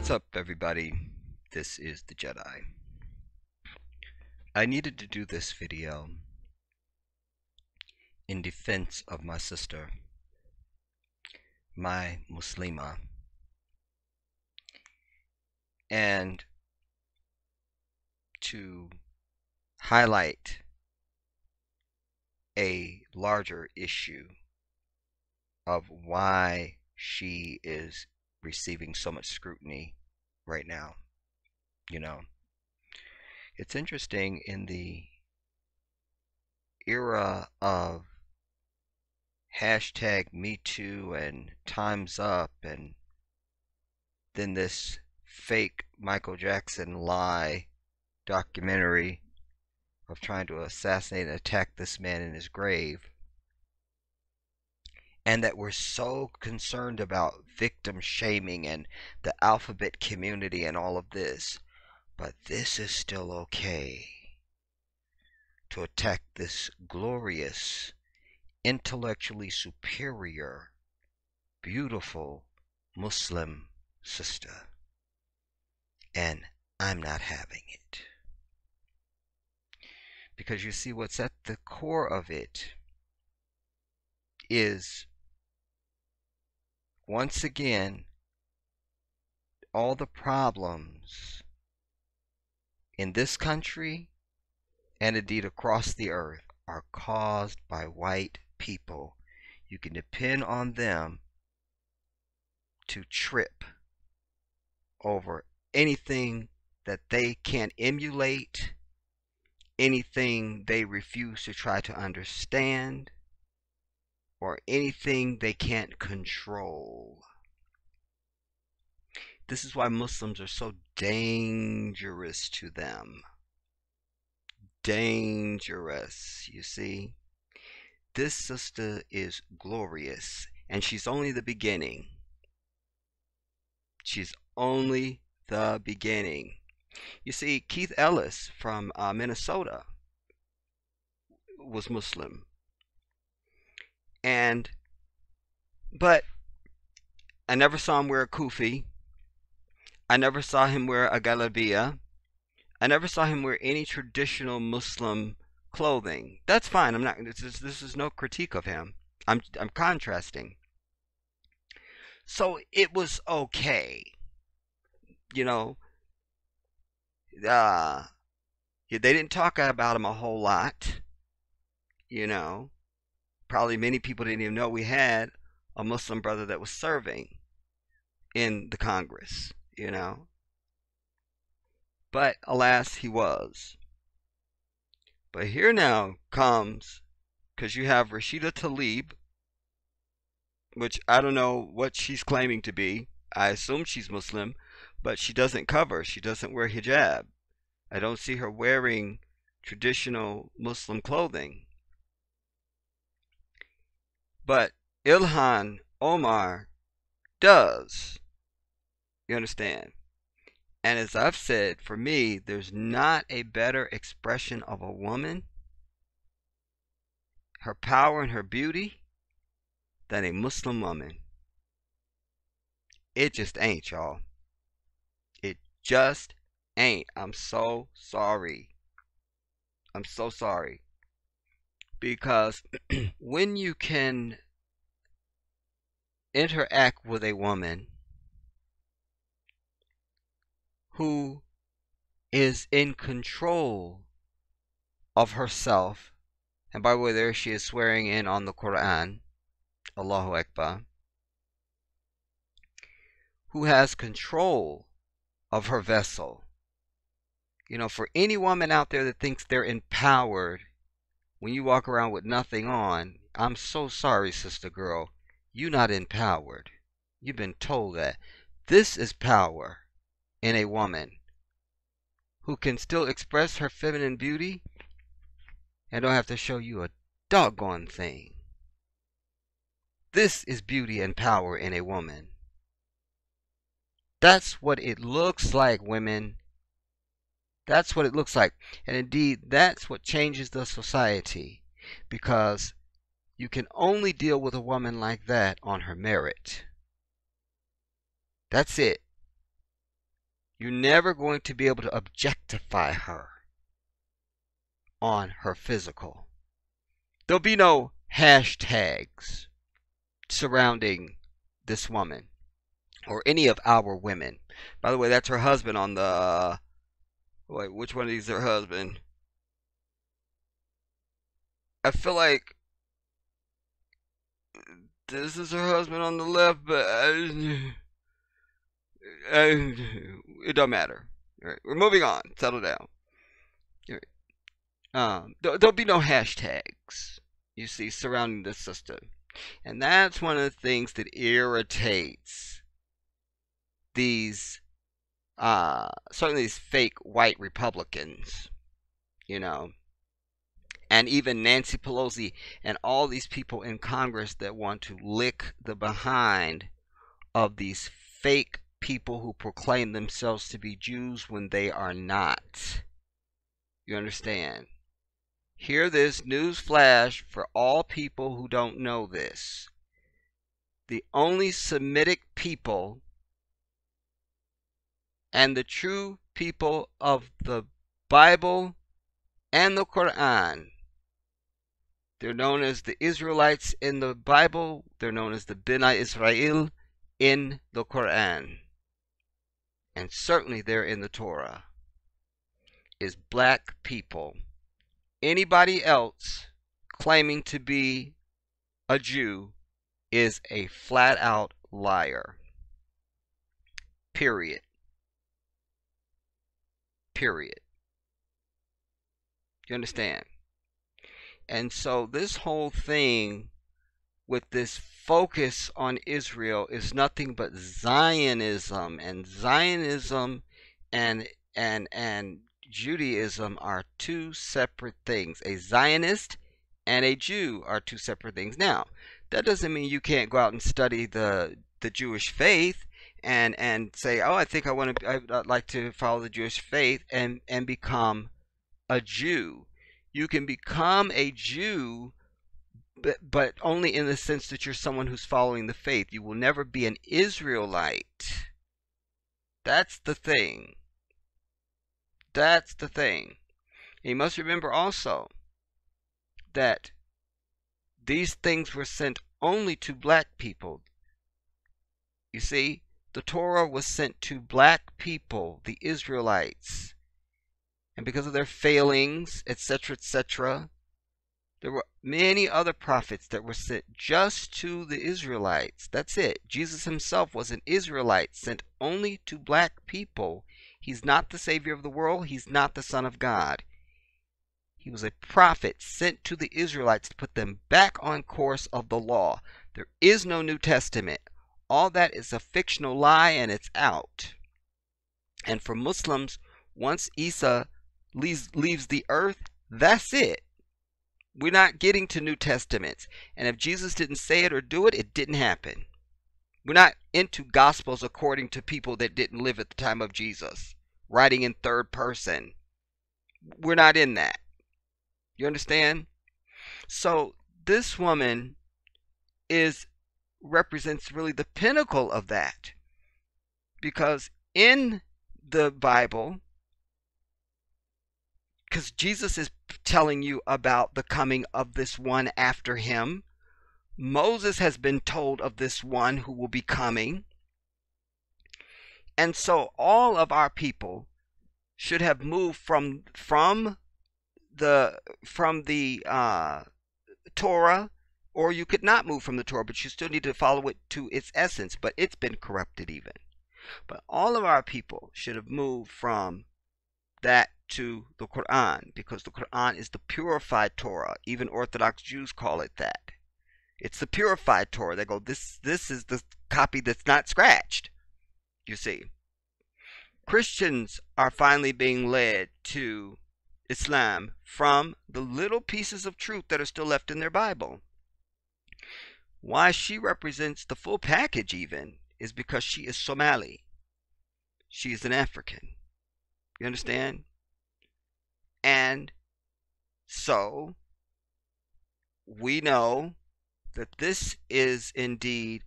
What's up, everybody? This is the Jedi. I needed to do this video in defense of my sister, my Muslima, and to highlight a larger issue of why she is receiving so much scrutiny right now. It's interesting, in the era of #MeToo and Time's Up, and then this fake Michael Jackson lie documentary of trying to assassinate and attack this man in his grave, and that we're so concerned about victim shaming and the alphabet community and all of this, but this is still okay to attack this glorious, intellectually superior, beautiful Muslim sister. And I'm not having it. Because you see, what's at the core of it is, once again, all the problems in this country and indeed across the earth are caused by white people. You can depend on them to trip over anything that they can't emulate, anything they refuse to try to understand, or anything they can't control. This is why Muslims are so dangerous to them. Dangerous, you see. This sister is glorious, and she's only the beginning. She's only the beginning. You see, Keith Ellis from Minnesota was Muslim. But I never saw him wear a kufi. I never saw him wear a galabia. I never saw him wear any traditional Muslim clothing. That's fine. This is no critique of him. I'm contrasting. So it was okay. They didn't talk about him a whole lot. Probably many people didn't even know we had a Muslim brother that was serving in the Congress, But alas, he was. But here now comes, because you have Rashida Tlaib, which I don't know what she's claiming to be. I assume she's Muslim, but she doesn't cover. She doesn't wear hijab. I don't see her wearing traditional Muslim clothing. But Ilhan Omar does. You understand? And as I've said, for me, there's not a better expression of a woman, her power and her beauty, than a Muslim woman. It just ain't, y'all. It just ain't. I'm so sorry. I'm so sorry. Because when you can interact with a woman who is in control of herself, and by the way, there she is swearing in on the Quran, Allahu Akbar, who has control of her vessel. For any woman out there that thinks they're empowered when you walk around with nothing on, I'm so sorry, sister girl. You're not empowered. You've been told that. This is power in a woman who can still express her feminine beauty and don't have to show you a doggone thing. This is beauty and power in a woman. That's what it looks like, women. That's what it looks like. And indeed, that's what changes the society. Because you can only deal with a woman like that on her merit. That's it. You're never going to be able to objectify her on her physical. There'll be no hashtags surrounding this woman or any of our women. By the way, that's her husband on the... wait, which one of these is her husband? I feel like this is her husband on the left, but it don't matter. All right, we're moving on. Settle down. All right. There'll be no hashtags, you see, surrounding this sister. And that's one of the things that irritates these, certainly these fake white Republicans, you know, and even Nancy Pelosi and all these people in Congress that want to lick the behind of these fake people who proclaim themselves to be Jews when they are not. You understand? Hear this news flash for all people who don't know this. The only Semitic people and the true people of the Bible and the Quran, they're known as the Israelites in the Bible, they're known as the Bnei Israel in the Quran, and certainly they're in the Torah, is black people. Anybody else claiming to be a Jew is a flat out liar. Period. Period. You understand? And so this whole thing with this focus on Israel is nothing but Zionism, and Zionism and Judaism are two separate things. A Zionist and a Jew are two separate things. Now, that doesn't mean you can't go out and study the Jewish faith and say, oh, I think I'd like to follow the Jewish faith and become a Jew. You can become a Jew, but only in the sense that you're someone who's following the faith. You will never be an Israelite. That's the thing. That's the thing. And you must remember also that these things were sent only to black people. You see, the Torah was sent to black people, the Israelites. And because of their failings, etc., etc., there were many other prophets that were sent just to the Israelites. That's it. Jesus himself was an Israelite sent only to black people. He's not the Savior of the world. He's not the Son of God. He was a prophet sent to the Israelites to put them back on course of the law. There is no New Testament. All that is a fictional lie, and it's out. And for Muslims, once Isa leaves the earth, that's it. We're not getting to New Testaments. And if Jesus didn't say it or do it, it didn't happen. We're not into Gospels according to people that didn't live at the time of Jesus, writing in third person. We're not in that. You understand? So this woman represents really the pinnacle of that. Because in the Bible, because Jesus is telling you about the coming of this one after him. Moses has been told of this one who will be coming. And so all of our people should have moved from the Torah, or you could not move from the Torah, but you still need to follow it to its essence, but it's been corrupted even. But all of our people should have moved from that to the Quran, because the Quran is the purified Torah. Even Orthodox Jews call it that. It's the purified Torah. They go, this is the copy that's not scratched. You see, Christians are finally being led to Islam from the little pieces of truth that are still left in their Bible. Why she represents the full package even is because she is Somali. She is an African. You understand? And so we know that this is indeed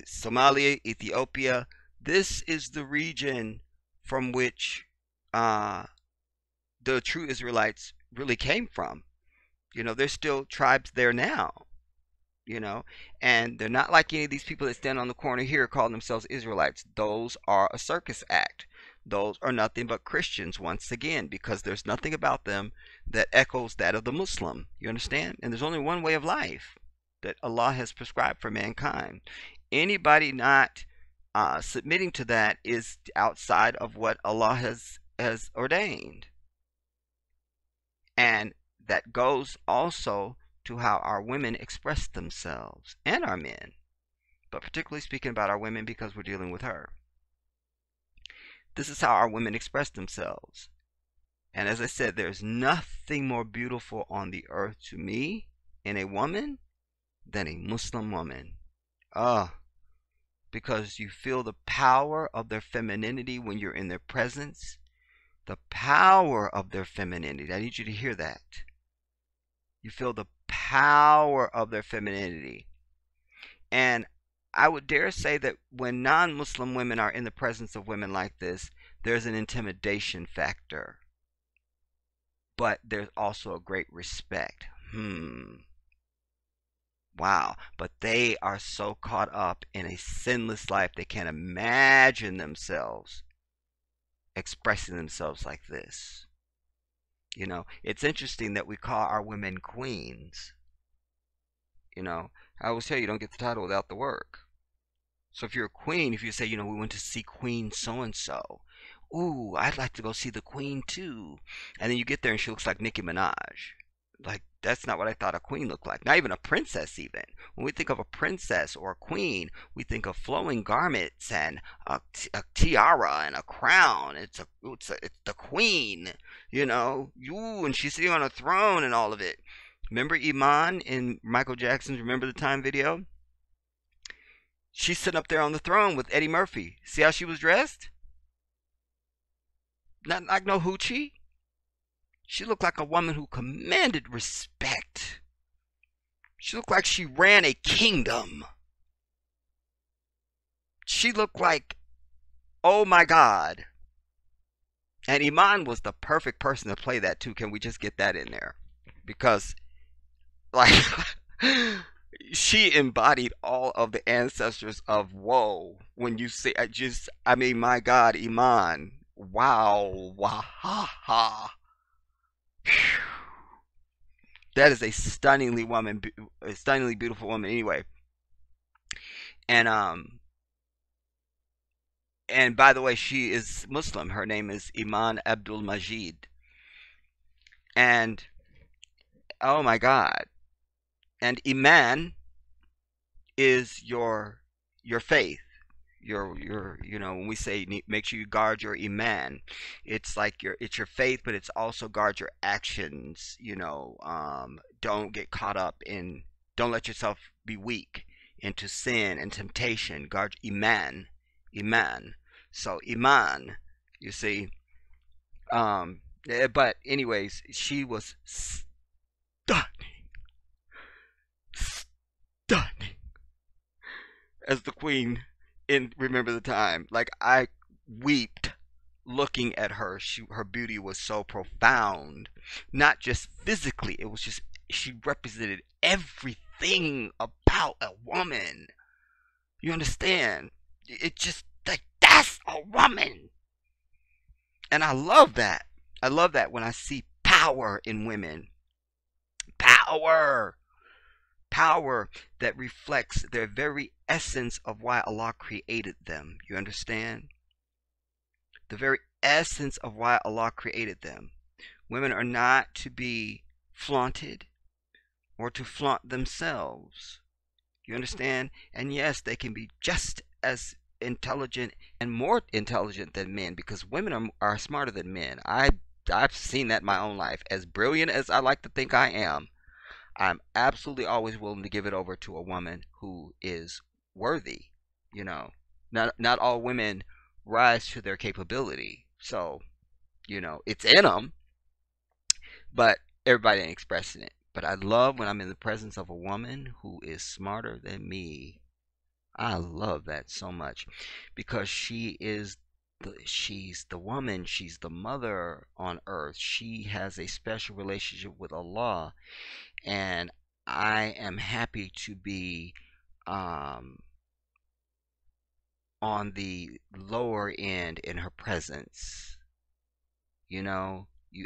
Somalia, Ethiopia. This is the region from which uh, the true Israelites really came from. There's still tribes there now, and they're not like any of these people that stand on the corner here calling themselves Israelites. Those are a circus act. Those are nothing but Christians, once again, because there's nothing about them that echoes that of the Muslim. You understand? And there's only one way of life that Allah has prescribed for mankind. Anybody not submitting to that is outside of what Allah has ordained. And that goes also to how our women express themselves, and our men, but particularly speaking about our women because we're dealing with her. This is how our women express themselves. And as I said, there's nothing more beautiful on the earth to me in a woman than a Muslim woman. Because you feel the power of their femininity when you're in their presence. The power of their femininity. I need you to hear that. You feel the power of their femininity. And I would dare say that when non-Muslim women are in the presence of women like this, there's an intimidation factor. But there's also a great respect. Wow. But they are so caught up in a sinless life, they can't imagine themselves expressing themselves like this. It's interesting that we call our women queens. I always tell you, you don't get the title without the work. So if you're a queen, if you say, we went to see Queen so-and-so. Ooh, I'd like to go see the queen too. And then you get there and she looks like Nicki Minaj. Like, that's not what I thought a queen looked like. Not even a princess even. When we think of a princess or a queen, we think of flowing garments and a tiara and a crown. It's the queen, and she's sitting on a throne and all of it. Remember Iman in Michael Jackson's Remember the Time video? She's sitting up there on the throne with Eddie Murphy. See how she was dressed? Not like no hoochie. She looked like a woman who commanded respect. She looked like she ran a kingdom. She looked like, oh my God. And Iman was the perfect person to play that too. Can we just get that in there? Because, like, she embodied all of the ancestors of woe. When you say, my God, Iman. Wow. Wahaha. That is a stunningly beautiful woman anyway. And by the way, she is Muslim. Her name is Iman Abdul Majid. And oh my God. And Iman is your faith. When we say make sure you guard your iman, it's like it's your faith, but it's also guard your actions. Don't get caught up in, don't let yourself be weak into sin and temptation. Guard iman. So iman, you see. But anyways, she was stunning as the queen in Remember the Time. Like, I wept looking at her. Her beauty was so profound. Not just physically, it was just, she represented everything about a woman. You understand? It just, like, that's a woman. And I love that. I love that when I see power in women. Power that reflects their very essence of why Allah created them. You understand? The very essence of why Allah created them. Women are not to be flaunted or to flaunt themselves. You understand? And yes, they can be just as intelligent and more intelligent than men, because women are smarter than men. I've seen that in my own life. As brilliant as I like to think I am, I'm absolutely always willing to give it over to a woman who is worthy. Not all women rise to their capability. So, it's in them, but everybody ain't expressing it. But I love when I'm in the presence of a woman who is smarter than me. I love that so much, because she is she's the woman, she's the mother on earth. She has a special relationship with Allah, and I am happy to be um, on the lower end in her presence. You know, you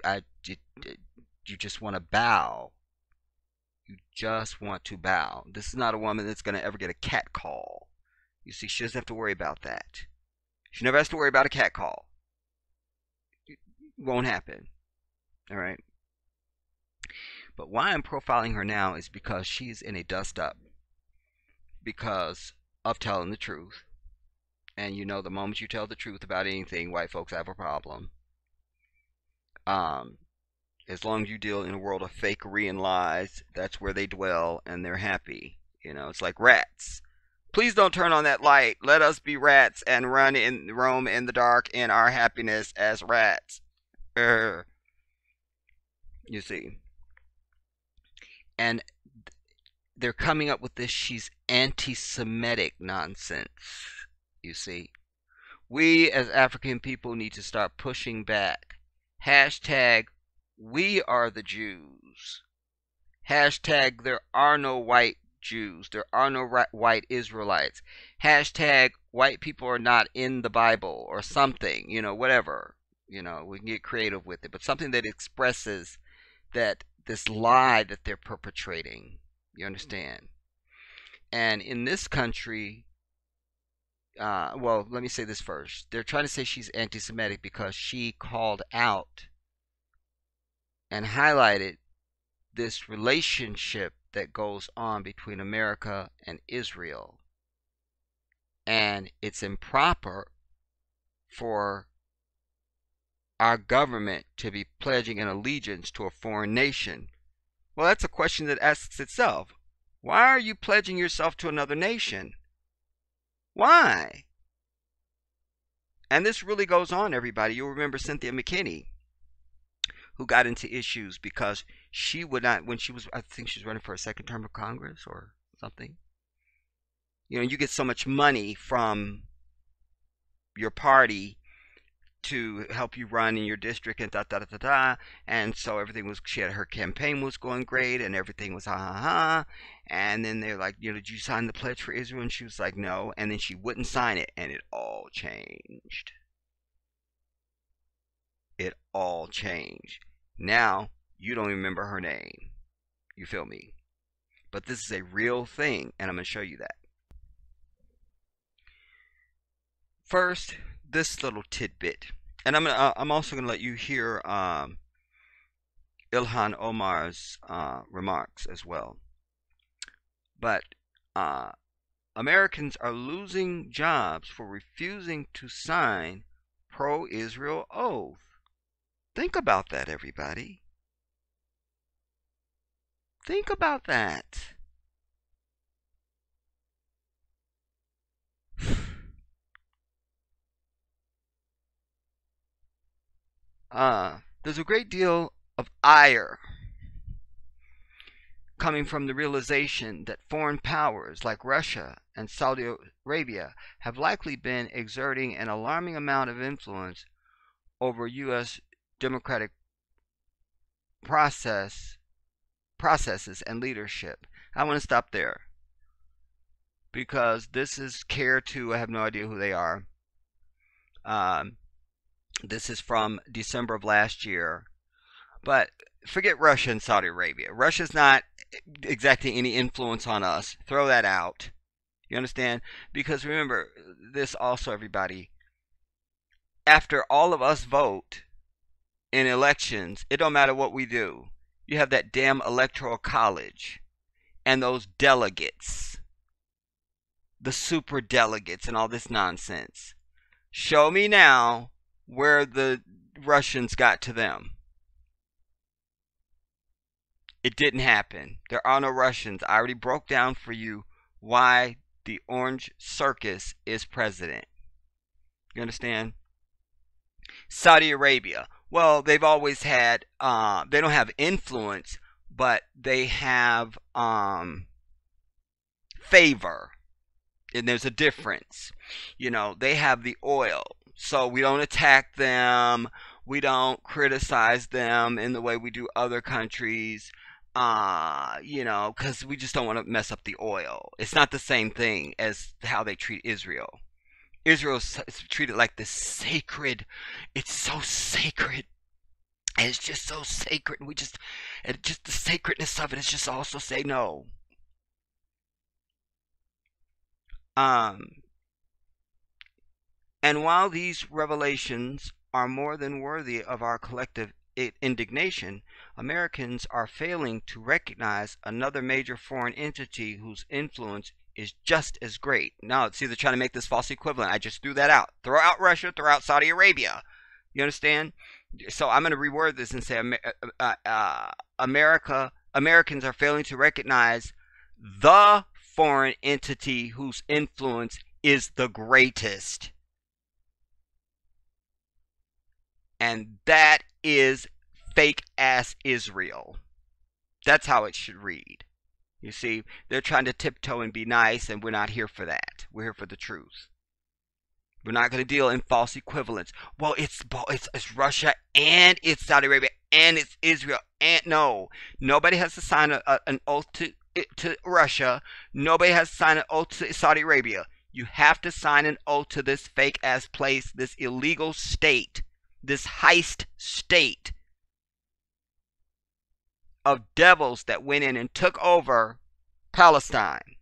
just want to bow. You just want to bow. This is not a woman that's going to ever get a cat call. You see, she doesn't have to worry about that. She never has to worry about a cat call. It won't happen. All right. But why I'm profiling her now is because she's in a dust up because of telling the truth. And you know, the moment you tell the truth about anything, white folks have a problem. As long as you deal in a world of fakery and lies, that's where they dwell and they're happy. You know, it's like rats. Please don't turn on that light. Let us be rats and roam in the dark in our happiness as rats. You see. And they're coming up with this she's anti-Semitic nonsense. You see. We as African people need to start pushing back. Hashtag we are the Jews. Hashtag there are no white Jews. There are no white Israelites. Hashtag white people are not in the Bible or something. You know, whatever. You know, we can get creative with it. But something that expresses that this lie that they're perpetrating. You understand? And in this country, well, let me say this first. They're trying to say she's anti-Semitic because she called out and highlighted this relationship that goes on between America and Israel. And it's improper for our government to be pledging an allegiance to a foreign nation. Well, that's a question that asks itself. Why are you pledging yourself to another nation? Why? And this really goes on, everybody. You'll remember Cynthia McKinney, who got into issues because she would not, when she was, I think she was running for a second term of Congress or something. You know, you get so much money from your party to help you run in your district and da da da da da. And so everything was, her campaign was going great and everything was ha ha ha. And then they're like, you know, did you sign the pledge for Israel? And she was like, no. And then she wouldn't sign it, and it all changed. It all changed. Now you don't remember her name. You feel me? But this is a real thing, and I'm going to show you that. First, this little tidbit, and I'm also going to let you hear Ilhan Omar's remarks as well. But Americans are losing jobs for refusing to sign pro-Israel oath. Think about that, everybody. Think about that. There's a great deal of ire coming from the realization that foreign powers like Russia and Saudi Arabia have likely been exerting an alarming amount of influence over U.S. democratic processes and leadership. I want to stop there because this is CARE 2. I have no idea who they are. This is from December of last year. But forget Russia and Saudi Arabia. Russia's not exacting any influence on us. Throw that out. You understand? Because remember this also, everybody. After all of us vote in elections, it don't matter what we do. You have that damn electoral college and those delegates, the super delegates and all this nonsense. Show me now where the Russians got to them. It didn't happen. There are no Russians. I already broke down for you why the Orange Circus is president. You understand? Saudi Arabia. Well, they've always had, they don't have influence, but they have favor. And there's a difference. You know, they have the oil. So we don't attack them. We don't criticize them in the way we do other countries. Because we just don't want to mess up the oil. It's not the same thing as how they treat Israel. Israel is treated like this sacred. It's so sacred. And it's just so sacred. And just the sacredness of it is just also say no. Um, And while these revelations are more than worthy of our collective indignation, Americans are failing to recognize another major foreign entity whose influence is just as great. Now, it's either trying to make this false equivalent. I just threw that out. Throw out Russia, throw out Saudi Arabia. You understand? So I'm going to reword this and say Americans are failing to recognize the foreign entity whose influence is the greatest. And that is fake ass Israel. That's how it should read. You see, they're trying to tiptoe and be nice, and we're not here for that. We're here for the truth. We're not going to deal in false equivalents. Well, it's Russia and it's Saudi Arabia and it's Israel. And no, nobody has to sign an oath to Russia. Nobody has to sign an oath to Saudi Arabia. You have to sign an oath to this fake ass place, this illegal state. This heist state of devils that went in and took over Palestine.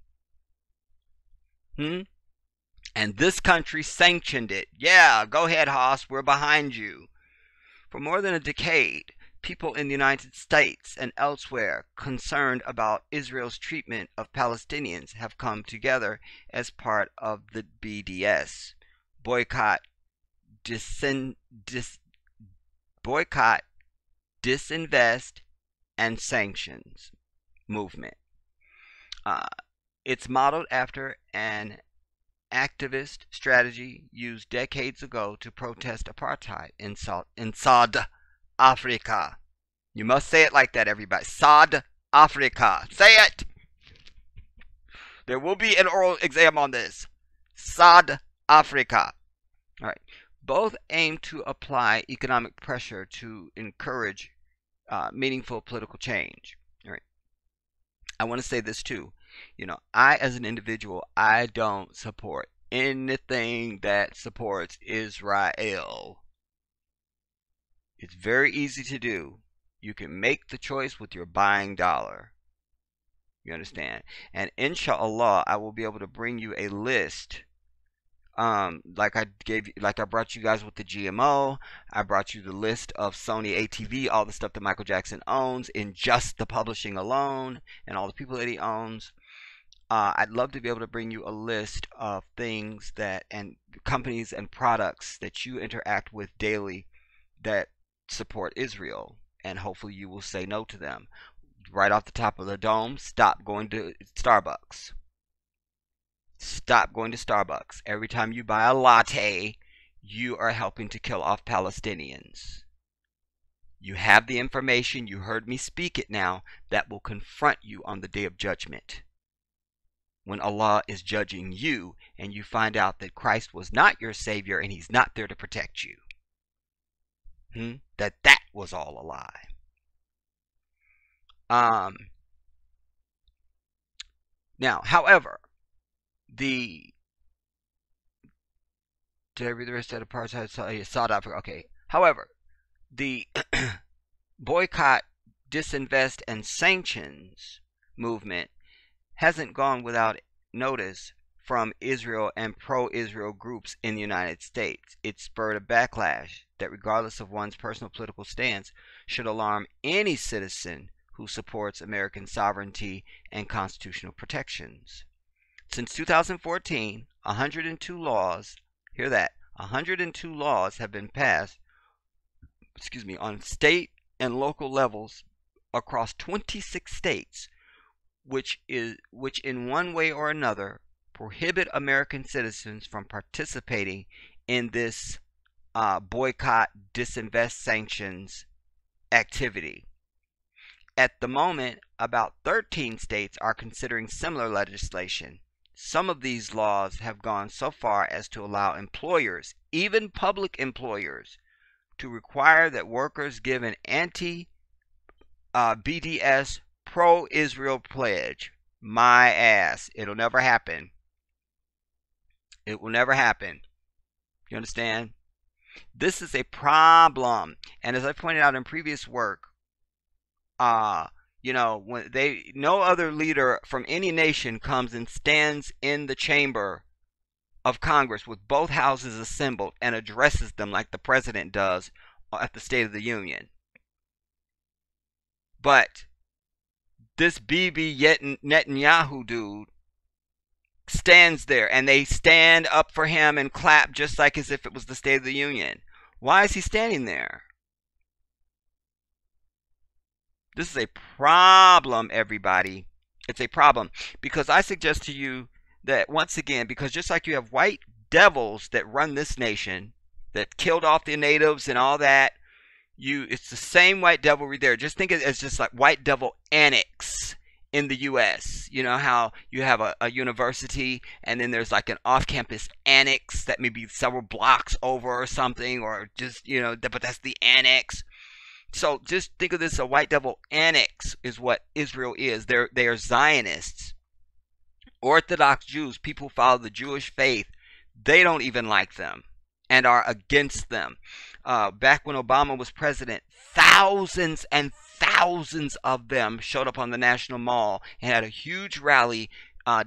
And this country sanctioned it. Yeah, go ahead, Haas, we're behind you. For more than a decade, people in the United States and elsewhere concerned about Israel's treatment of Palestinians have come together as part of the BDS, Boycott, Disinvest, and Sanctions movement. It's modeled after an activist strategy used decades ago to protest apartheid in South Africa. You must say it like that, everybody. South Africa. Say it! There will be an oral exam on this. South Africa. All right. Both aim to apply economic pressure to encourage meaningful political change. All right. I want to say this too. I, as an individual, I don't support anything that supports Israel. It's very easy to do. You can make the choice with your buying dollar. You understand? And inshallah, I will be able to bring you a list. Like I brought you guys with the GMO. I brought you the list of Sony ATV, all the stuff that Michael Jackson owns in just the publishing alone, and all the people that he owns. I'd love to be able to bring you a list of things and companies and products that you interact with daily that support Israel, and hopefully you will say no to them. Right off the top of the dome, stop going to Starbucks. Stop going to Starbucks. Every time you buy a latte, you are helping to kill off Palestinians. You have the information, you heard me speak it now, that will confront you on the day of judgment. When Allah is judging you and you find out that Christ was not your Savior and He's not there to protect you. That was all a lie. Now, however, did I read the rest of the parts? South Africa. Okay. However, the boycott, disinvest, and sanctions movement hasn't gone without notice from Israel and pro-Israel groups in the United States. It spurred a backlash that, regardless of one's personal political stance, should alarm any citizen who supports American sovereignty and constitutional protections. Since 2014, 102 laws, hear that, 102 laws have been passed, on state and local levels across 26 states, which in one way or another prohibit American citizens from participating in this boycott, disinvest, sanctions activity. At the moment, about 13 states are considering similar legislation. some of these laws have gone so far as to allow employers, even public employers, to require that workers give an anti-BDS pro-Israel pledge. My ass. It'll never happen. It will never happen. You understand? This is a problem. And as I pointed out in previous work, when no other leader from any nation comes and stands in the chamber of Congress with both houses assembled and addresses them like the president does at the State of the Union. But this Bibi Netanyahu dude stands there, and they stand up for him and clap just like as if it was the State of the Union. Why is he standing there? This is a problem, everybody. It's a problem. Because I suggest to you that, once again, because just like you have white devils that run this nation, that killed off the natives and all that, it's the same white devilry there. Just think of it as just like white devil annex in the U.S. You know how you have a university and then there's like an off-campus annex that may be several blocks over or something, or just, but that's the annex. So just think of this, a white devil annex is what Israel is. They are Zionists. Orthodox Jews, people who follow the Jewish faith, they don't even like them and are against them. Back when Obama was president, thousands and thousands of them showed up on the National Mall and had a huge rally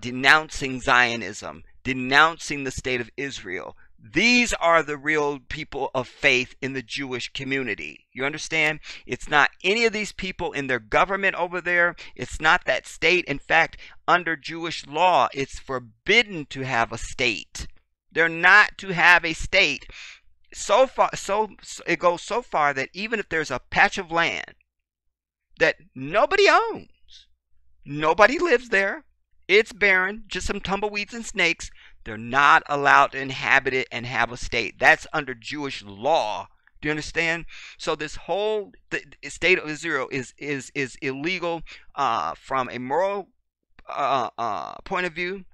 denouncing Zionism, denouncing the state of Israel. These are the real people of faith in the Jewish community. You understand? It's not any of these people in their government over there. It's not that state. In fact, under Jewish law, it's forbidden to have a state. They're not to have a state. So far, it goes so far that even if there's a patch of land that nobody owns, nobody lives there, it's barren, just some tumbleweeds and snakes, they're not allowed to inhabit it and have a state. That's under Jewish law. Do you understand? So this whole state of Israel is illegal from a moral point of view,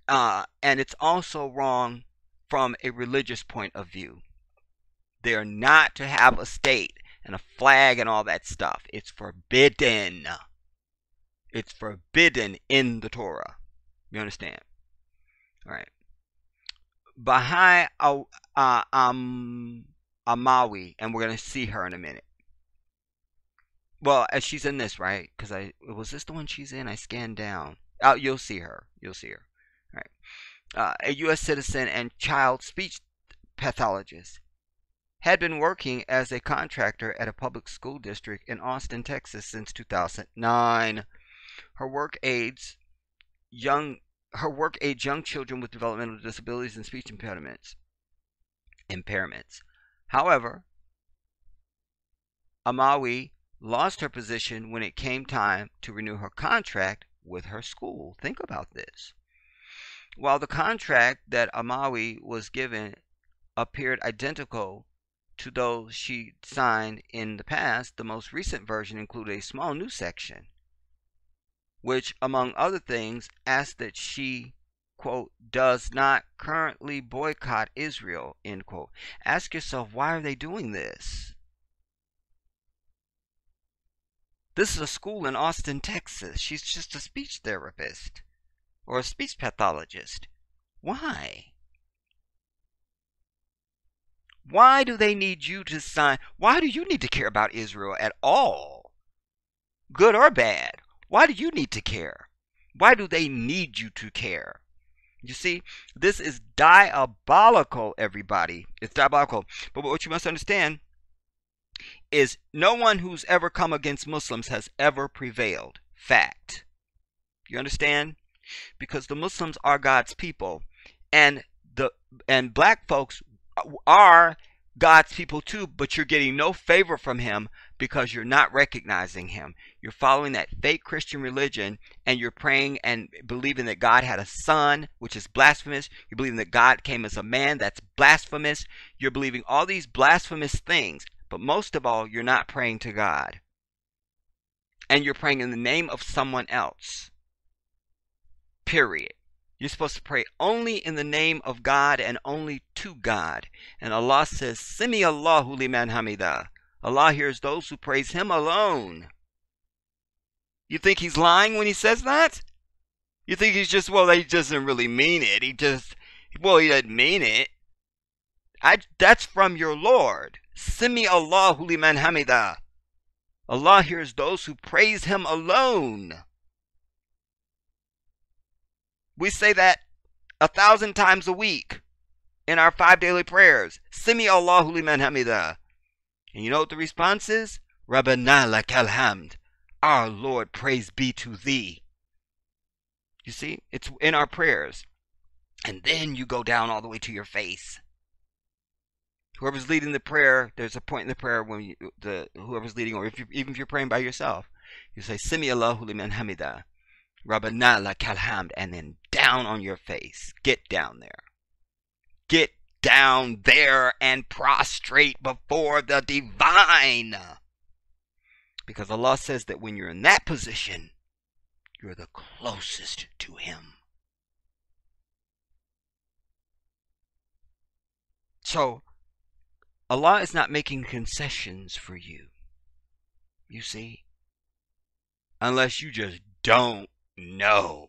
and it's also wrong from a religious point of view. They are not to have a state and a flag and all that stuff. It's forbidden. It's forbidden in the Torah. You understand? All right. Bahai Amawi, and we're going to see her in a minute. Well, as she's in this, right? Because was this the one she's in? I scanned down. Oh, you'll see her. You'll see her. All right. A U.S. citizen and child speech pathologist had been working as a contractor at a public school district in Austin, Texas since 2009. Her work aids young children with developmental disabilities and speech impairments. However, Amawi lost her position when it came time to renew her contract with her school. Think about this. While the contract that Amawi was given appeared identical to those she signed in the past, the most recent version included a small new section, which, among other things, asked that she, quote, does not currently boycott Israel, end quote. Ask yourself, why are they doing this? This is a school in Austin, Texas. She's just a speech therapist or a speech pathologist. Why? Why do they need you to sign? Why do you need to care about Israel at all? Good or bad? Why do you need to care? Why do they need you to care? You see, this is diabolical, everybody. It's diabolical. But what you must understand is no one who's ever come against Muslims has ever prevailed. Fact. You understand? Because the Muslims are God's people, and black folks are God's people too, but you're getting no favor from him because you're not recognizing him. You're following that fake Christian religion, and you're praying and believing that God had a son, which is blasphemous. You're believing that God came as a man. That's blasphemous. You're believing all these blasphemous things, but most of all, you're not praying to God. And you're praying in the name of someone else. period. You're supposed to pray only in the name of God and only to God. And Allah says, Simi Allahu liman hamida. Allah hears those who praise Him alone. You think He's lying when He says that? You think He's just, well, He doesn't really mean it. He doesn't mean it. That's from your Lord. Simi Allahu liman hamida. Allah hears those who praise Him alone. We say that 1,000 times a week in our 5 daily prayers. Simi Allahu liman hamida. And you know what the response is? Rabbana lakal hamd. Our Lord, praise be to Thee. You see, it's in our prayers. And then you go down all the way to your face. Whoever's leading the prayer, there's a point in the prayer when whoever's leading, or even if you're praying by yourself, you say Simi Allahu liman hamida. Rabbana lakal hamd, and then down on your face. Get down there. Get down there and prostrate before the divine. Because Allah says that when you're in that position, you're the closest to Him. So, Allah is not making concessions for you. You see? Unless you just don't know.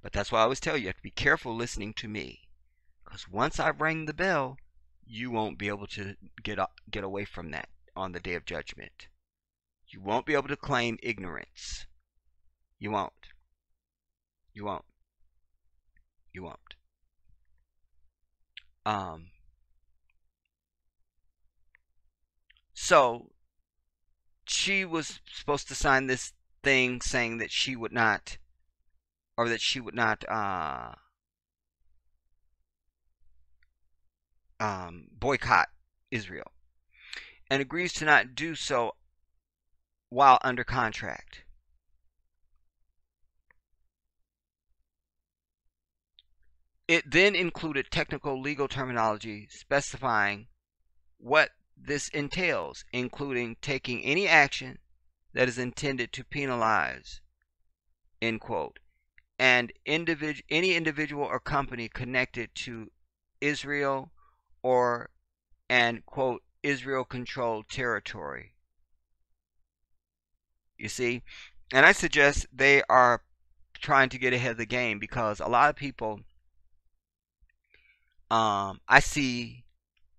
But that's why I always tell you, you have to be careful listening to me. Because once I've rang the bell, you won't be able to get away from that on the day of judgment. You won't be able to claim ignorance. You won't. You won't. You won't. So, she was supposed to sign this thing saying that she would not, or that she would not boycott Israel, and agrees to not do so while under contract. It then included technical legal terminology specifying what this entails, including taking any action that is intended to penalize, end quote, and any individual or company connected to Israel or and quote Israel-controlled territory. You see, and I suggest they are trying to get ahead of the game, because a lot of people I see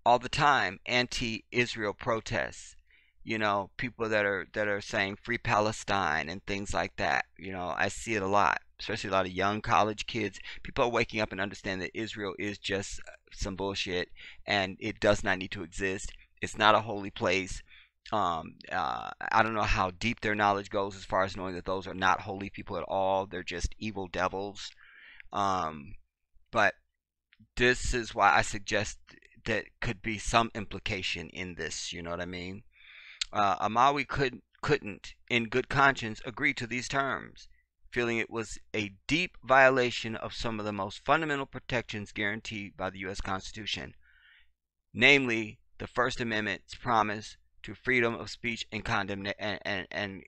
all the time anti-Israel protests. You know, people that are saying free Palestine and things like that. You know, I see it a lot, especially a lot of young college kids. People are waking up and understand that Israel is just some bullshit and it does not need to exist. It's not a holy place. I don't know how deep their knowledge goes as far as knowing that those are not holy people at all. They're just evil devils. But this is why I suggest that could be some implication in this. You know what I mean? Amawi couldn't, in good conscience, agree to these terms, feeling it was a deep violation of some of the most fundamental protections guaranteed by the U.S. Constitution, namely the First Amendment's promise to freedom of speech and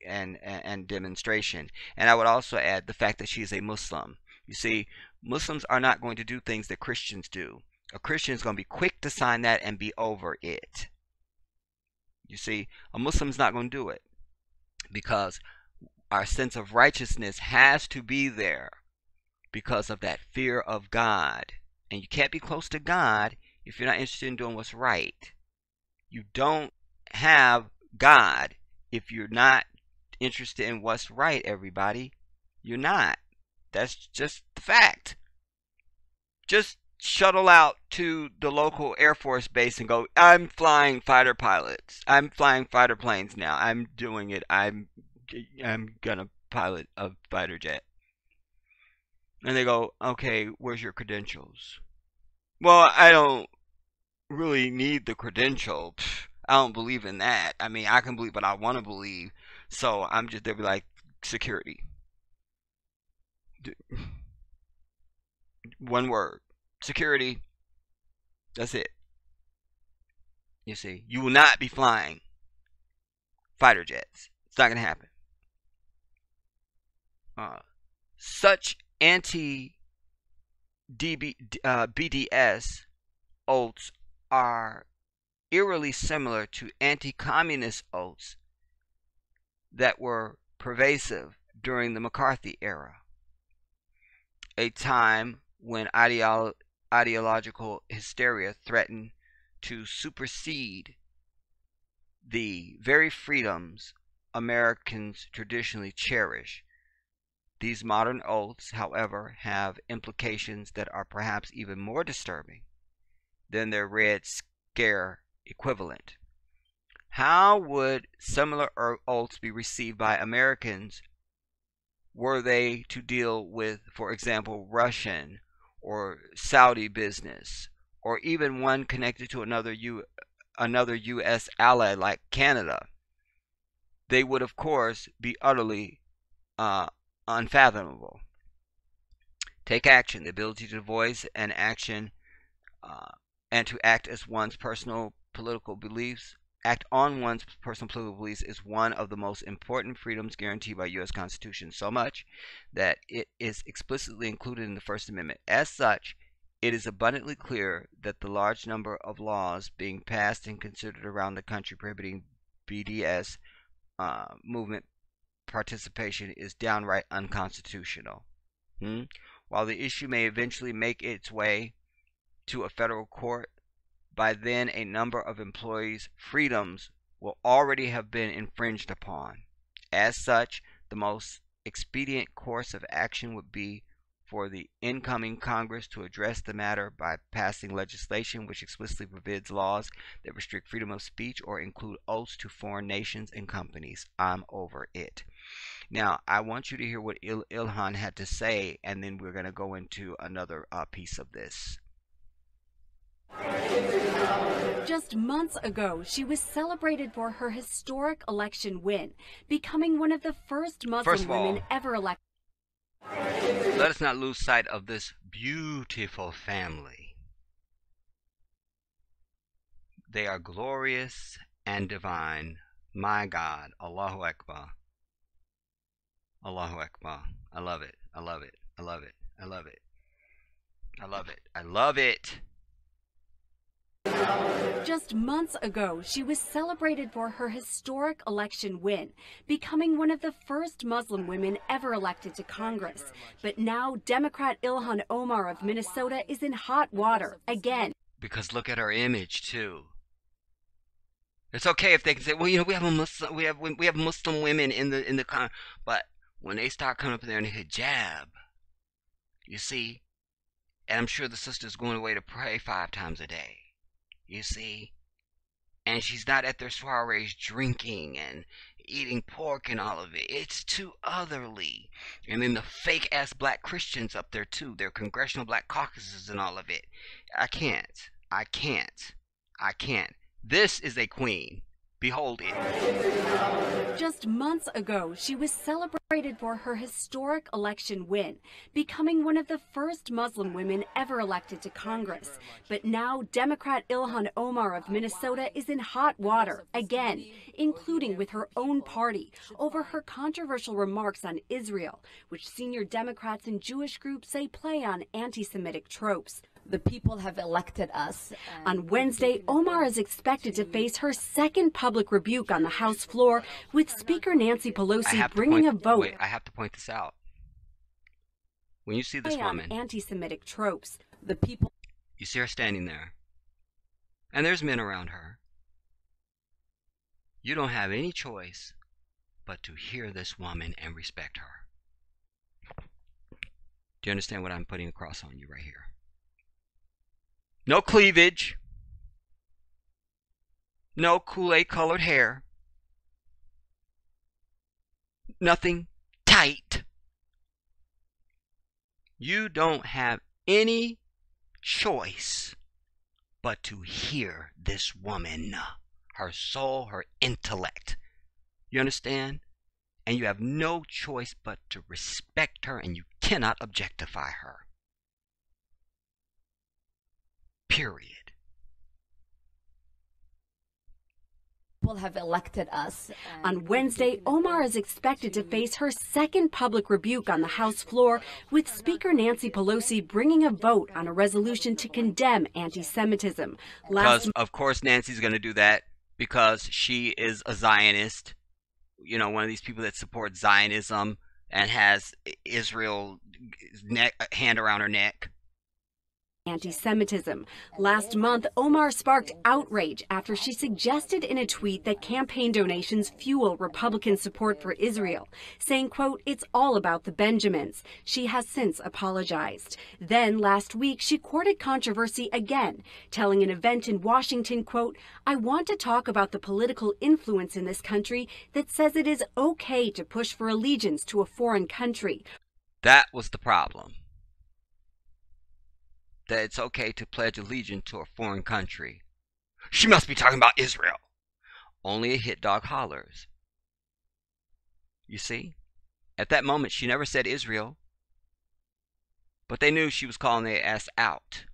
and demonstration. And I would also add the fact that she is a Muslim. You see, Muslims are not going to do things that Christians do. A Christian is going to be quick to sign that and be over it. You see, a Muslim's not going to do it, because our sense of righteousness has to be there because of that fear of God. And you can't be close to God if you're not interested in doing what's right. You don't have God if you're not interested in what's right, everybody. You're not. That's just the fact. Just shuttle out to the local Air Force base and go, I'm flying fighter pilots. I'm flying fighter planes now. I'm doing it. I'm gonna pilot a fighter jet. And they go, okay, where's your credentials? Well, I don't really need the credential. I don't believe in that. I mean, I can believe what I want to believe. So they'll be like, security. One word. Security. That's it. You see, you will not be flying fighter jets. It's not going to happen. Such BDS oaths are eerily similar to anti-communist oaths that were pervasive during the McCarthy era, a time when ideological hysteria threatened to supersede the very freedoms Americans traditionally cherish. These modern oaths, however, have implications that are perhaps even more disturbing than their Red Scare equivalent. How would similar oaths be received by Americans were they to deal with, for example, Russian or Saudi business, or even one connected to another U.S. ally like Canada? They would, of course, be utterly unfathomable. Take action. The ability to voice an action and to act on one's personal political beliefs is one of the most important freedoms guaranteed by U.S. Constitution, so much that it is explicitly included in the First Amendment. As such, it is abundantly clear that the large number of laws being passed and considered around the country prohibiting BDS movement participation is downright unconstitutional. While the issue may eventually make its way to a federal court, by then a number of employees' freedoms will already have been infringed upon. As such, the most expedient course of action would be for the incoming Congress to address the matter by passing legislation which explicitly forbids laws that restrict freedom of speech or include oaths to foreign nations and companies. I'm over it. Now, I want you to hear what Ilhan had to say, and then we're going to go into another piece of this. Just months ago, she was celebrated for her historic election win, becoming one of the first Muslim women ever elected. Let us not lose sight of this beautiful family. They are glorious and divine. My God, Allahu Akbar. Allahu Akbar. I love it. I love it. I love it. I love it. I love it. I love it. Just months ago, she was celebrated for her historic election win, becoming one of the first Muslim women ever elected to Congress. But now Democrat Ilhan Omar of Minnesota is in hot water again. Because look at her image too. It's okay if they can say, well, you know, we have Muslim women in the but when they start coming up there in the hijab, you see, and I'm sure the sister's going away to pray 5 times a day. You see, and she's not at their soirees drinking and eating pork and all of it. It's too otherly. And then the fake ass black Christians up there too, their congressional black caucuses and all of it. I can't. This is a queen. Behold it. Just months ago, she was celebrated for her historic election win, becoming one of the first Muslim women ever elected to Congress. But now Democrat Ilhan Omar of Minnesota is in hot water again, including with her own party, over her controversial remarks on Israel, which senior Democrats and Jewish groups say play on anti-Semitic tropes. The people have elected us. On Wednesday, Omar is expected to face her second public rebuke on the House floor, with Speaker Nancy Pelosi bringing a vote. Wait, I have to point this out. When you see this woman, anti-Semitic tropes, the people. You see her standing there, and there's men around her. You don't have any choice but to hear this woman and respect her. Do you understand what I'm putting across on you right here? No cleavage. No Kool-Aid colored hair. Nothing tight. You don't have any choice but to hear this woman, her soul, her intellect. You understand? And you have no choice but to respect her, and you cannot objectify her. Period. people have elected us. On Wednesday, Omar is expected to face her second public rebuke on the House floor, with Speaker Nancy Pelosi bringing a vote on a resolution to condemn anti-Semitism. Because, of course, Nancy's going to do that because she is a Zionist, you know, one of these people that support Zionism and has Israel hand around her neck. Anti-Semitism. Last month, Omar sparked outrage after she suggested in a tweet that campaign donations fuel Republican support for Israel, saying, quote, "It's all about the Benjamins." She has since apologized. Then last week, she courted controversy again, telling an event in Washington, quote, "I want to talk about the political influence in this country that says it is okay to push for allegiance to a foreign country." That was the problem. That it's okay to pledge allegiance to a foreign country. She must be talking about Israel. Only a hit dog hollers. You see? At that moment, she never said Israel. But they knew she was calling their ass out.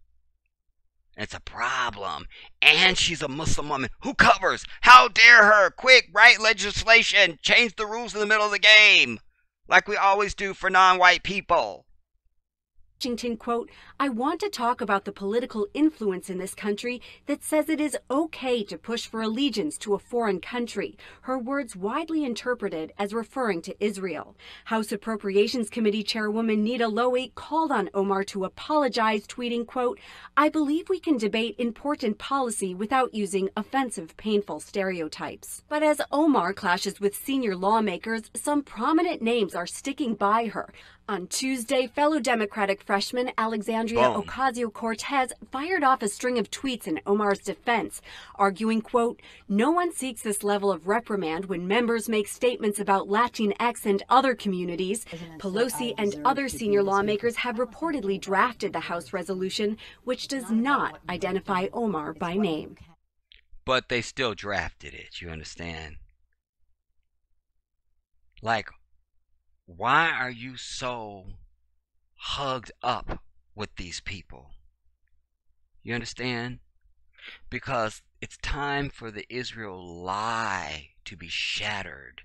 It's a problem. And she's a Muslim woman who covers. How dare her? Quick, write legislation. Change the rules in the middle of the game. Like we always do for non-white people. Washington, quote, "I want to talk about the political influence in this country that says it is okay to push for allegiance to a foreign country," her words widely interpreted as referring to Israel. House Appropriations Committee Chairwoman Nita Lowey called on Omar to apologize, tweeting, quote, "I believe we can debate important policy without using offensive, painful stereotypes." But as Omar clashes with senior lawmakers, some prominent names are sticking by her. On Tuesday, fellow Democratic freshman Alexandria Ocasio-Cortez fired off a string of tweets in Omar's defense, arguing, quote, "No one seeks this level of reprimand when members make statements about Latinx and other communities." Pelosi and other senior lawmakers have reportedly drafted the House resolution, which does not identify Omar by name. But they still drafted it, you understand? Like, why are you so hugged up with these people? You understand? Because it's time for the Israel lie to be shattered.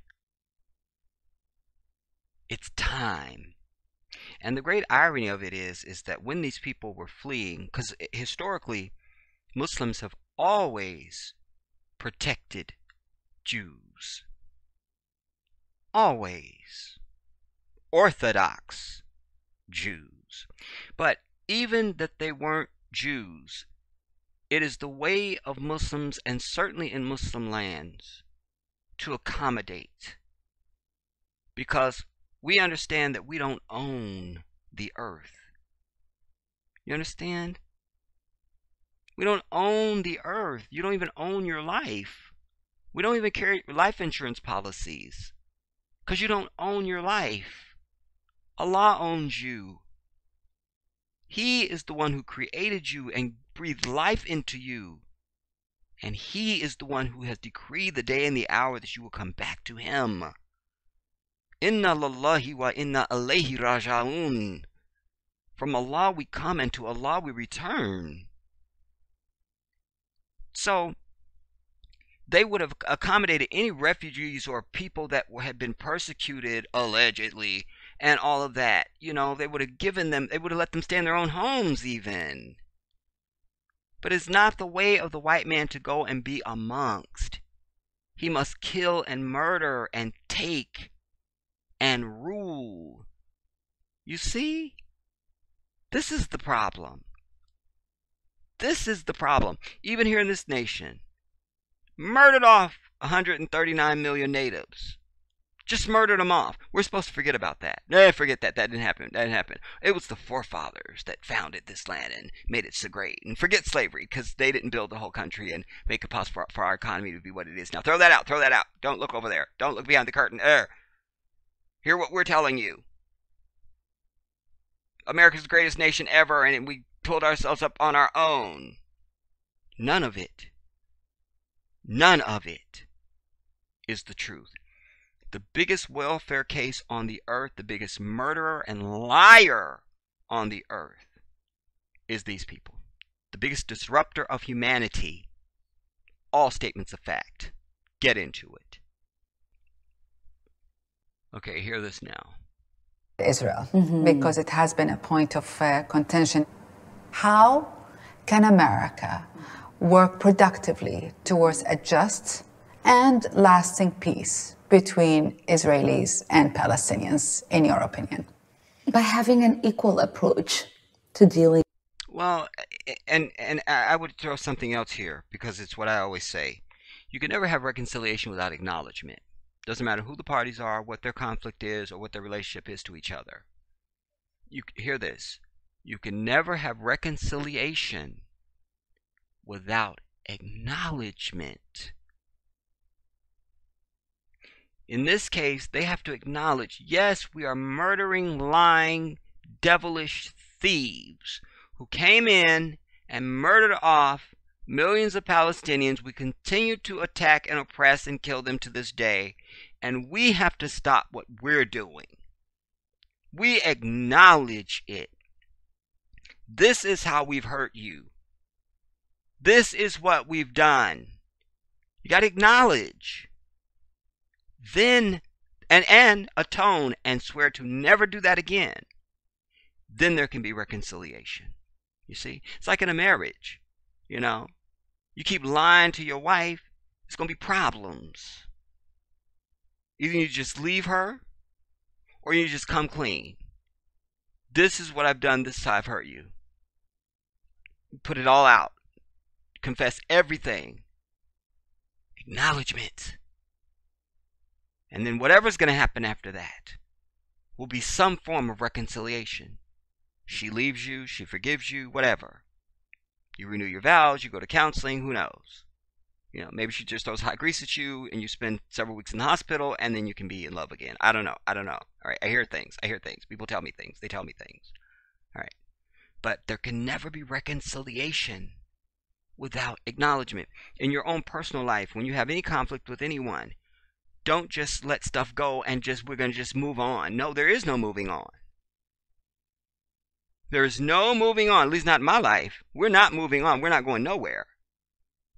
It's time. And the great irony of it is that when these people were fleeing, because historically, Muslims have always protected Jews. Always. Orthodox Jews. But even that they weren't Jews, it is the way of Muslims, and certainly in Muslim lands, to accommodate. Because we understand that we don't own the earth. You understand? We don't own the earth. You don't even own your life. We don't even carry life insurance policies. Because you don't own your life. Allah owns you. He is the one who created you and breathed life into you. And He is the one who has decreed the day and the hour that you will come back to Him. Inna lillahi wa inna ilayhi raji'un. From Allah we come and to Allah we return. So, they would have accommodated any refugees or people that had been persecuted, allegedly, and all of that. You know, they would have given them, they would have let them stay in their own homes even. But it's not the way of the white man to go and be amongst. He must kill and murder and take and rule. You see? This is the problem. This is the problem. Even here in this nation. Murdered off 139 million natives. Just murdered them off. We're supposed to forget about that. No, forget that. That didn't happen. That didn't happen. It was the forefathers that founded this land and made it so great. And forget slavery, because they didn't build the whole country and make it possible for our economy to be what it is now. Throw that out. Throw that out. Don't look over there. Don't look behind the curtain. Hear what we're telling you. America's the greatest nation ever, and we pulled ourselves up on our own. None of it is the truth. The biggest welfare case on the earth, the biggest murderer and liar on the earth is these people. The biggest disruptor of humanity. All statements of fact. get into it. Okay, hear this now. Israel, because it has been a point of contention. How can America work productively towards a just and lasting peace between Israelis and Palestinians, in your opinion? By having an equal approach to dealing. Well, and I would throw something else here, because it's what I always say. You can never have reconciliation without acknowledgement. Doesn't matter who the parties are, what their conflict is, or what their relationship is to each other. You hear this. You can never have reconciliation without acknowledgement. In this case, they have to acknowledge, yes, we are murdering, lying, devilish thieves who came in and murdered off millions of Palestinians. We continue to attack and oppress and kill them to this day, and we have to stop what we're doing. We acknowledge it. This is how we've hurt you. This is what we've done. You got to acknowledge. Then, and atone and swear to never do that again. Then there can be reconciliation. You see? It's like in a marriage. You know? You keep lying to your wife, it's going to be problems. Either you just leave her, or you just come clean. This is what I've done, this is how I've hurt you. Put it all out. Confess everything. Acknowledgement. And then whatever's going to happen after that will be some form of reconciliation. She leaves you, she forgives you, whatever. You renew your vows, you go to counseling, who knows? You know, maybe she just throws hot grease at you and you spend several weeks in the hospital and then you can be in love again. I don't know. All right, I hear things. People tell me things. They tell me things. All right. But there can never be reconciliation without acknowledgement. In your own personal life, when you have any conflict with anyone, don't just let stuff go and we're going to just move on. No, there is no moving on. There is no moving on, at least not in my life. We're not moving on. We're not going nowhere.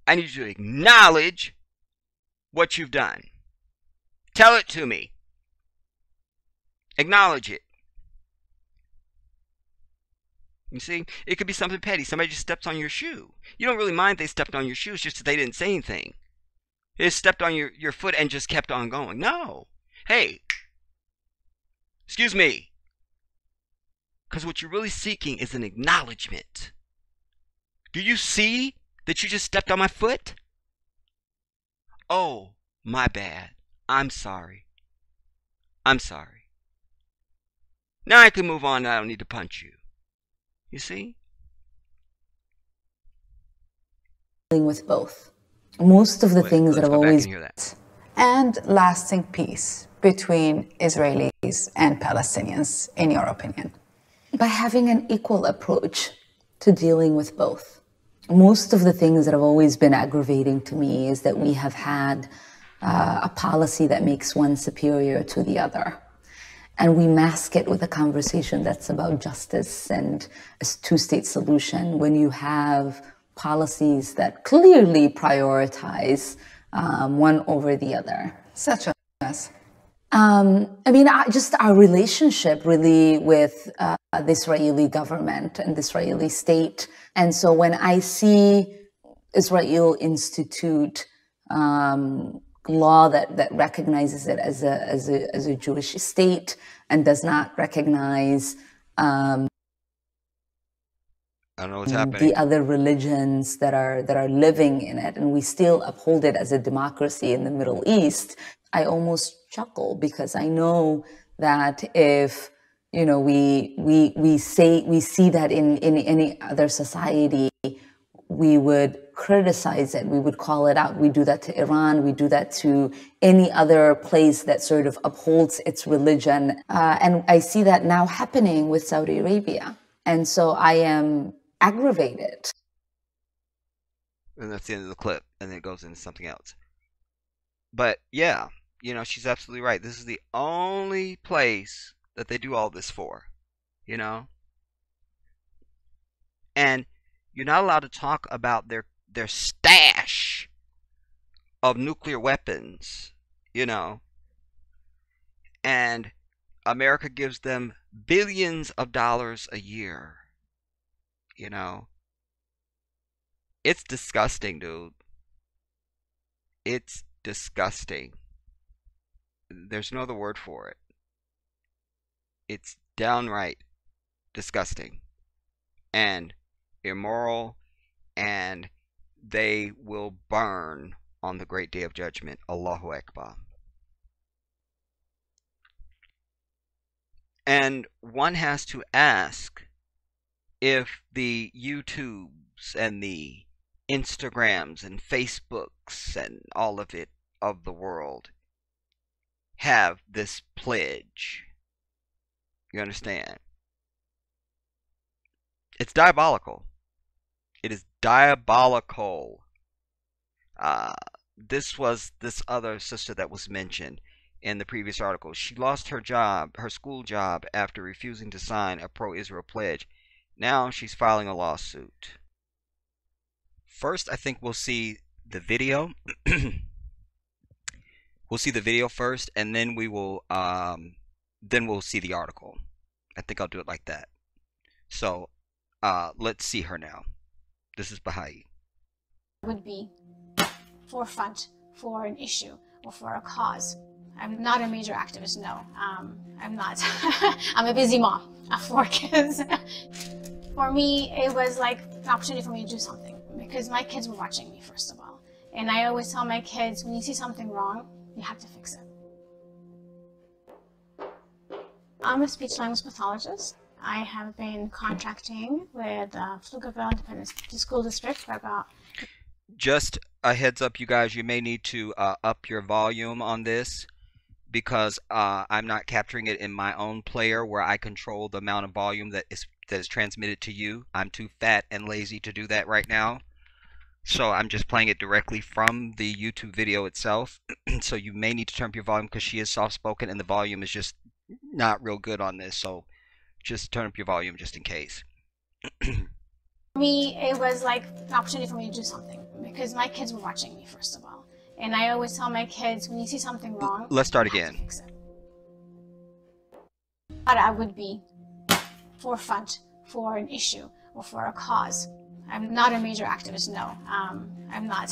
I need you to acknowledge what you've done. Tell it to me. Acknowledge it. You see, it could be something petty. Somebody just steps on your shoe. You don't really mind they stepped on your shoe. It's just that they didn't say anything. They just stepped on your foot and just kept on going. No. Hey, excuse me. Because what you're really seeking is an acknowledgement. Do you see that you just stepped on my foot? Oh, my bad. I'm sorry. I'm sorry. Now I can move on. I don't need to punch you. You see? With both. Most of the things that have always... And lasting peace between Israelis and Palestinians, in your opinion? By having an equal approach to dealing with both. Most of the things that have always been aggravating to me is that we have had a policy that makes one superior to the other. And we mask it with a conversation that's about justice and a two-state solution when you have policies that clearly prioritize one over the other. Such as? Just our relationship really with the Israeli government and the Israeli state. And so when I see Israel institute law that recognizes it as a Jewish state and does not recognize I don't know what's happening. The other religions that are living in it, and we still uphold it as a democracy in the Middle East, I almost chuckle because I know that if we see that in any other society, we would criticize it, we would call it out. We do that to Iran, we do that to any other place that sort of upholds its religion. And I see that now happening with Saudi Arabia. And so I am aggravated. And that's the end of the clip, and then it goes into something else. But yeah, she's absolutely right. This is the only place that they do all this for, And you're not allowed to talk about their stash of nuclear weapons, you know, and America gives them billions of dollars a year, you know. It's disgusting, dude. It's disgusting. There's no other word for it. It's downright disgusting and immoral, and they will burn on the great day of judgment. Allahu Akbar. And one has to ask if the YouTubes and the Instagrams and Facebooks and all of it of the world have this pledge. You understand? It's diabolical. It is diabolical. This was this other sister that was mentioned in the previous article. She lost her job, her school job, after refusing to sign a pro-Israel pledge. Now she's filing a lawsuit. First, I think we'll see the video. We'll see the video first, and then we will then we'll see the article. I think I'll do it like that. So let's see her now. This is Bahai. Would be forefront for an issue or for a cause. I'm not a major activist, no. I'm not. I'm a busy mom of 4 kids. For me, it was like an opportunity for me to do something because my kids were watching me, first of all. And I always tell my kids, when you see something wrong, you have to fix it. I'm a speech-language pathologist. I have been contracting with Pflugerville Independent School District for about... Just a heads up, you guys, you may need to up your volume on this because I'm not capturing it in my own player where I control the amount of volume that is transmitted to you. I'm too fat and lazy to do that right now. So I'm just playing it directly from the YouTube video itself. So you may need to turn up your volume because she is soft-spoken and the volume is just not real good on this. So just turn up your volume just in case. For me, it was like an opportunity for me to do something because my kids were watching me, first of all. And I always tell my kids, when you see something wrong, let's start you have again. to fix it. But I would be forefront for an issue or for a cause. I'm not a major activist, no. I'm not.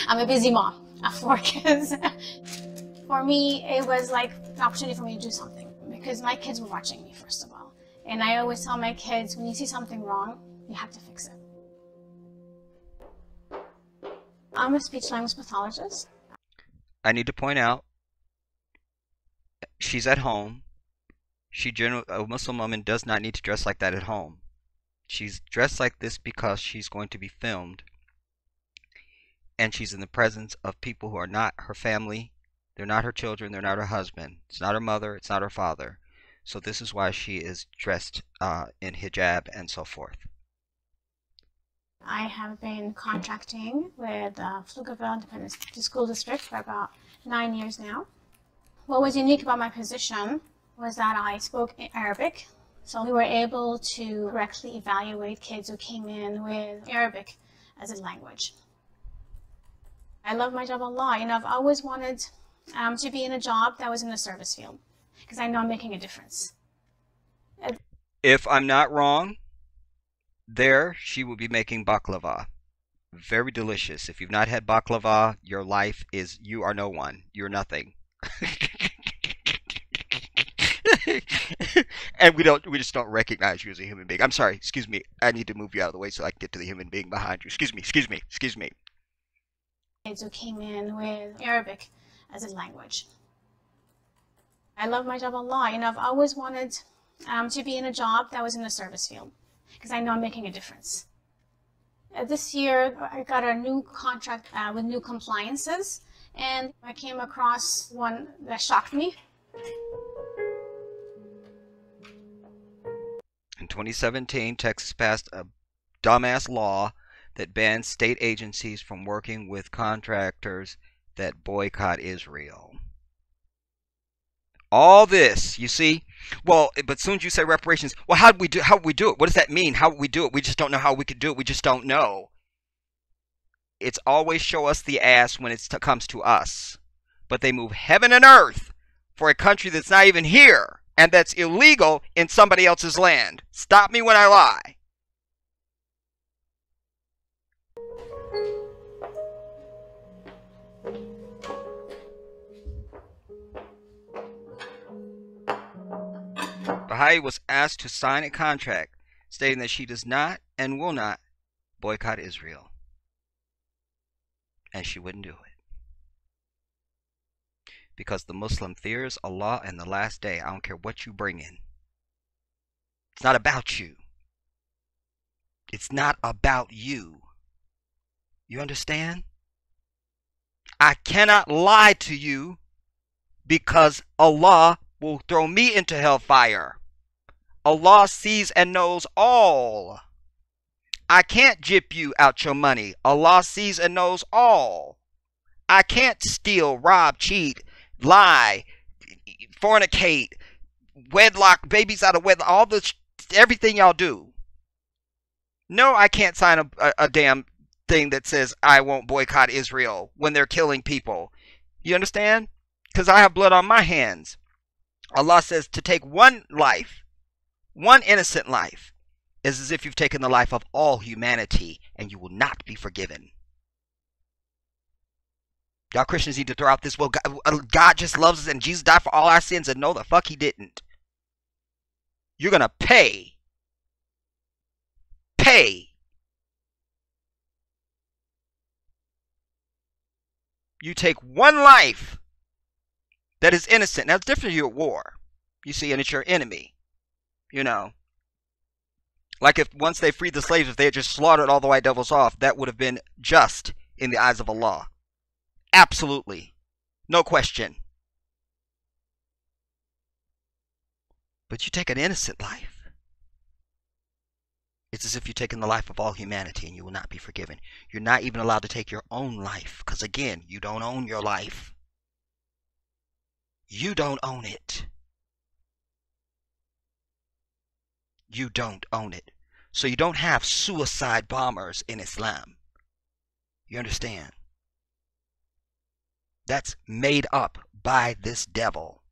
I'm a busy mom of 4 kids. For me, it was like an opportunity for me to do something because my kids were watching me, first of all. And I always tell my kids, when you see something wrong, you have to fix it. I'm a speech-language pathologist. I need to point out, she's at home. A Muslim woman does not need to dress like that at home. She's dressed like this because she's going to be filmed. And she's in the presence of people who are not her family. They're not her children. They're not her husband. It's not her mother. It's not her father. So this is why she is dressed in hijab and so forth. I have been contracting with Pflugerville Independent School District for about 9 years now. What was unique about my position was that I spoke Arabic, so we were able to correctly evaluate kids who came in with Arabic as a language. I love my job a lot. You know, I've always wanted to be in a job that was in the service field because I know I'm making a difference. If I'm not wrong, there she will be making baklava. Very delicious. If you've not had baklava, your life is, you are no one. You're nothing. And we just don't recognize you as a human being. I'm sorry, excuse me. I need to move you out of the way so I can get to the human being behind you. Excuse me. Kids who came in with Arabic as a language. I love my job a lot. You know, I've always wanted to be in a job that was in the service field because I know I'm making a difference. This year, I got a new contract with new compliances, and I came across one that shocked me. In 2017, Texas passed a dumbass law that bans state agencies from working with contractors that boycott Israel. All this, you see? Well, but as soon as you say reparations, well, how would we do it? What does that mean? How would we do it? We just don't know how we could do it. We just don't know. it's always show us the ass when it comes to us. But they move heaven and earth for a country that's not even here and that's illegal in somebody else's land. Stop me when I lie. Baha'i was asked to sign a contract stating that she does not and will not boycott Israel. And she wouldn't do it. Because the Muslim fears Allah and the last day. I don't care what you bring in. It's not about you. It's not about you. You understand? I cannot lie to you because Allah will throw me into hellfire. Allah sees and knows all. I can't gyp you out your money. Allah sees and knows all. I can't steal, rob, cheat, lie, fornicate, wedlock, babies out of wedlock, all this, everything y'all do. No, I can't sign a damn thing that says I won't boycott Israel when they're killing people. You understand? Because I have blood on my hands. Allah says to take one life, one innocent life, is as if you've taken the life of all humanity, and you will not be forgiven. Y'all Christians need to throw out this, well, God just loves us and Jesus died for all our sins, and no, the fuck he didn't. You're going to pay. Pay. You take one life that is innocent. Now, it's different if you're at war, you see, and it's your enemy. You know, like if once they freed the slaves, if they had just slaughtered all the white devils off, that would have been just in the eyes of Allah. Absolutely. No question. But you take an innocent life. It's as if you've taken the life of all humanity and you will not be forgiven. You're not even allowed to take your own life because, again, you don't own your life. You don't own it. You don't own it. So you don't have suicide bombers in Islam. You understand? That's made up by this devil.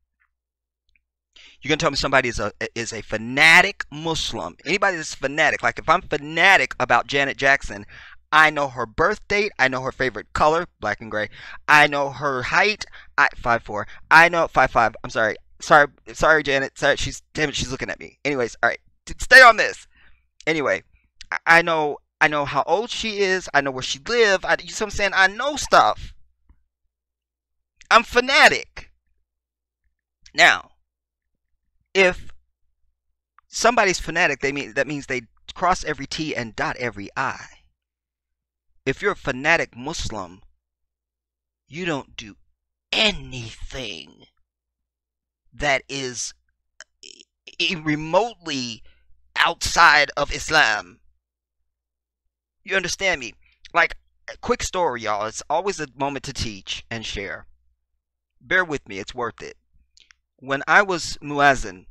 You're going to tell me somebody is a fanatic Muslim. Anybody that's fanatic, like if I'm fanatic about Janet Jackson, I know her birth date, I know her favorite color, black and gray. I know her height, 5'4". I know 5'5". I'm sorry. Sorry, Janet. Sorry, damn it, she's looking at me. Anyways, all right. Stay on this. Anyway, I know how old she is. I know where she lives. You know what I'm saying? I know stuff. I'm fanatic. Now, if somebody's fanatic, that means they cross every T and dot every I. If you're a fanatic Muslim, you don't do anything that is remotely outside of Islam. You understand me? Like, a quick story, y'all. It's always a moment to teach and share. Bear with me, it's worth it. When I was muazzin,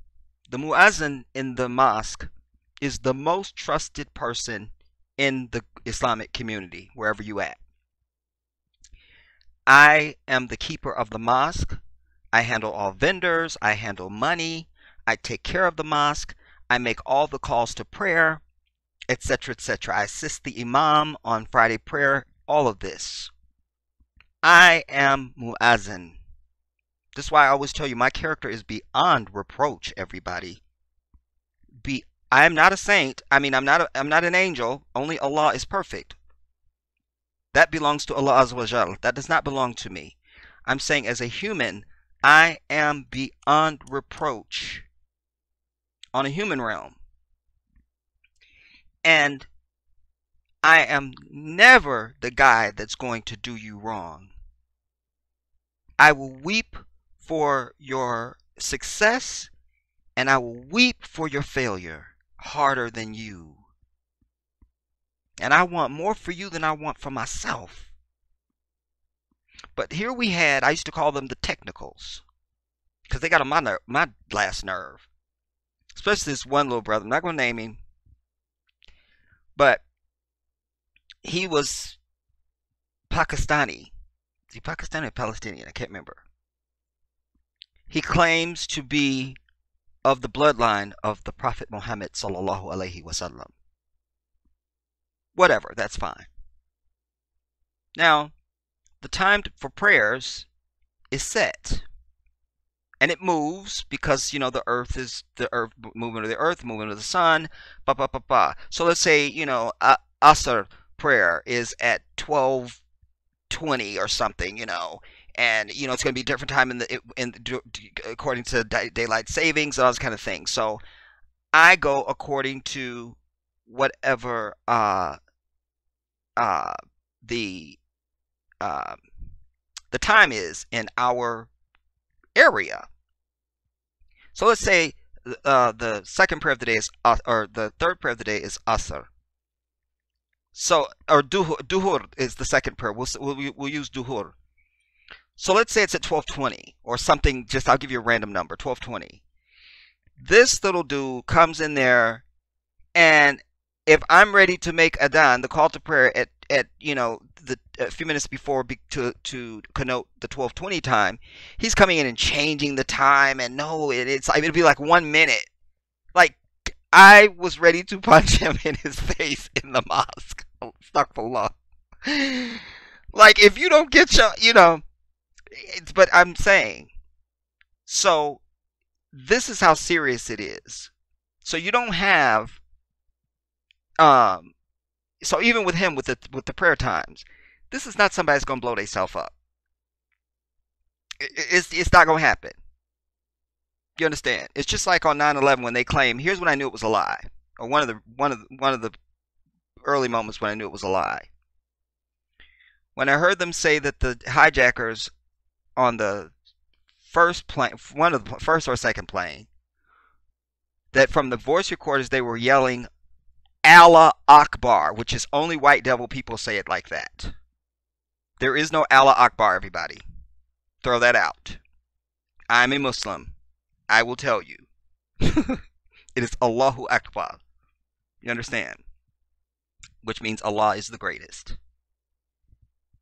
the muazzin in the mosque is the most trusted person in the Islamic community, wherever you at. I am the keeper of the mosque. I handle all vendors. I handle money. I take care of the mosque. I make all the calls to prayer, etc., etc. I assist the imam on Friday prayer, all of this. I am muazzin. This is why I always tell you my character is beyond reproach, everybody. I am not a saint. I mean, I'm not an angel. Only Allah is perfect. That belongs to Allah Azza wa Jal. That does not belong to me. I'm saying as a human, I am beyond reproach on a human realm. And I am never the guy that's going to do you wrong. I will weep for your success, and I will weep for your failure harder than you. And I want more for you than I want for myself. But here I used to call them the technicals, because they got on my last nerve. Especially this one little brother. I'm not going to name him. But he was Pakistani. Is he Pakistani or Palestinian? I can't remember. He claims to be of the bloodline of the Prophet Muhammad sallallahu alaihi wasallam. Whatever, that's fine. Now, the time for prayers is set. And it moves because, you know, the earth moving to the earth, moving to the sun, So let's say, you know, Asr prayer is at 12:20 or something, you know, and you know it's going to be a different time according to daylight savings and all this kind of thing. So I go according to whatever the time is in our area. So let's say the second prayer of the day is or the third prayer of the day is Asr. So, or duhur is the second prayer. We'll use duhur. So let's say it's at 12:20 or something. Just I'll give you a random number, 12:20. This little dude comes in there, and if I'm ready to make adhan, the call to prayer at you know a few minutes before to connote the 12:20 time, he's coming in and changing the time, and no, it'll be like 1 minute. Like I was ready to punch him in his face in the mosque. Astaghfirullah. Like if you don't get your, you know, but I'm saying, so this is how serious it is. So you don't have, so even with him with the prayer times, this is not somebody that's gonna blow themselves up. It's not gonna happen. You understand? It's just like on 9/11 when they claim, here's when I knew it was a lie, or one of the early moments when I knew it was a lie. When I heard them say that the hijackers on the first plane, one of the first or second plane, that from the voice recorders they were yelling Allah Akbar, which is only white devil people say it like that. There is no Allah Akbar, everybody. Throw that out. I'm a Muslim. I will tell you. It is Allahu Akbar. You understand? Which means Allah is the greatest.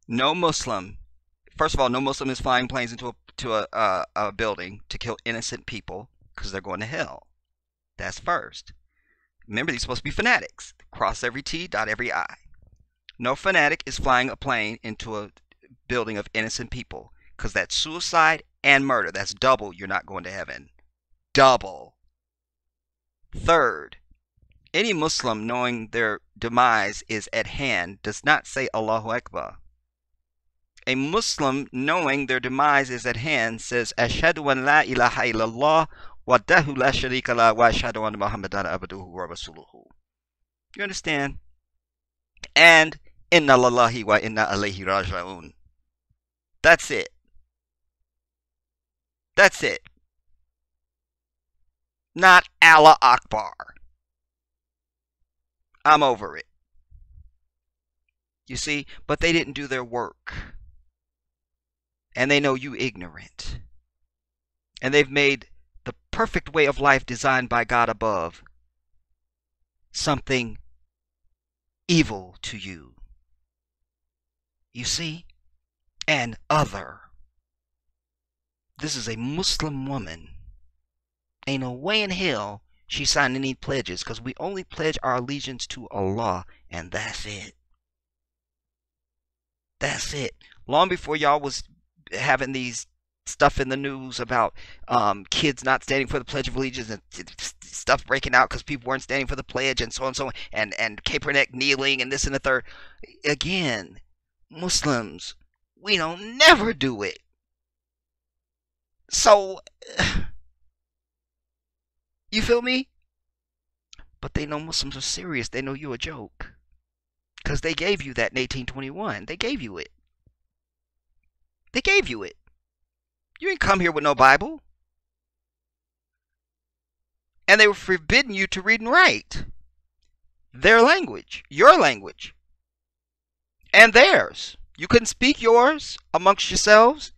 No Muslim, first of all, no Muslim is flying planes into a building to kill innocent people because they're going to hell. That's first. Remember, these are supposed to be fanatics. Cross every T, dot every I. No fanatic is flying a plane into a building of innocent people because that's suicide and murder. That's double. You're not going to heaven. Double. Third, any Muslim knowing their demise is at hand does not say Allahu Akbar. A Muslim knowing their demise is at hand says Ashhadu an la ilaha illallah wahdahu la sharika lah wa ashhadu anna Muhammadan abduhu wa rasuluhu. You understand? And inna lillahi wa inna ilayhi raji'un. That's it. That's it. Not Allah Akbar. I'm over it. You see? But they didn't do their work. And they know you ignorant. And they've made the perfect way of life designed by God above something evil to you. You see? And other. This is a Muslim woman. Ain't no way in hell she signed any pledges, because we only pledge our allegiance to Allah, and that's it. That's it. Long before y'all was having these stuff in the news about kids not standing for the Pledge of Allegiance and stuff breaking out because people weren't standing for the pledge and so on and so on, and Kaepernick kneeling and this and the third. Again, Muslims, we don't never do it. So, you feel me? But they know Muslims are serious. They know you're a joke. Because they gave you that in 1821. They gave you it. They gave you it. You didn't come here with no Bible. And they were forbidding you to read and write. Their language. Your language. And theirs. You couldn't speak yours amongst yourselves.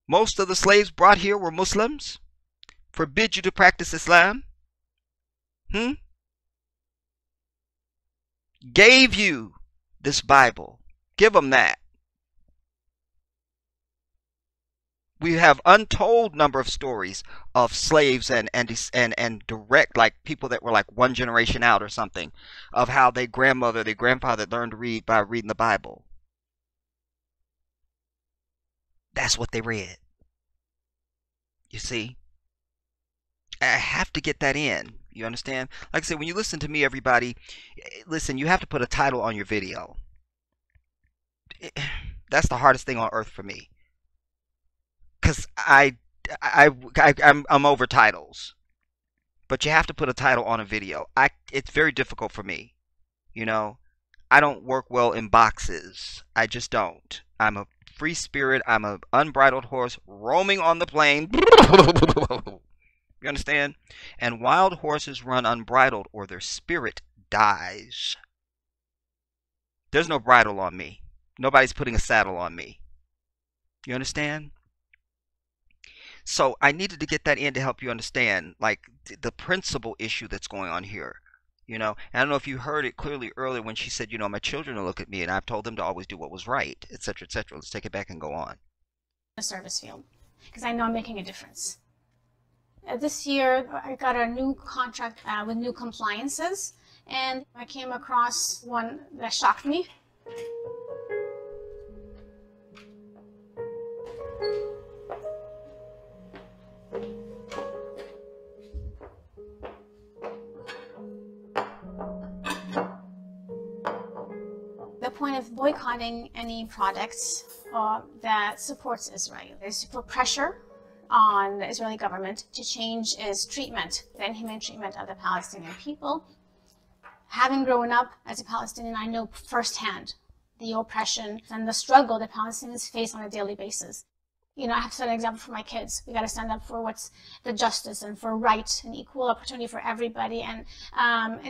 Most of the slaves brought here were Muslims. Forbid you to practice Islam. Gave you this Bible. Give them that. We have untold number of stories of slaves and direct, like people that were like one generation out or something, of how their grandmother, their grandfather learned to read by reading the Bible. That's what they read. You see? I have to get that in. You understand? Like I said, when you listen to me, everybody, listen, you have to put a title on your video. That's the hardest thing on earth for me. Because I'm over titles. But you have to put a title on a video. It's very difficult for me. You know? I don't work well in boxes. I just don't. I'm a free spirit. I'm an unbridled horse roaming on the plain. You understand? And wild horses run unbridled or their spirit dies. There's no bridle on me. Nobody's putting a saddle on me. You understand? So I needed to get that in to help you understand, like, the principal issue that's going on here. You know, and I don't know if you heard it clearly earlier when she said, you know, my children will look at me and I've told them to always do what was right, etc., etc. Let's take it back and go on. The service field, because I know I'm making a difference. This year, I got a new contract with new compliances, and I came across one that shocked me. The point of boycotting any products that supports Israel is to put pressure on the Israeli government to change its treatment, the inhumane treatment of the Palestinian people. Having grown up as a Palestinian, I know firsthand the oppression and the struggle that Palestinians face on a daily basis. You know, I have to set an example for my kids. We got to stand up for what's the justice and for right and equal opportunity for everybody, and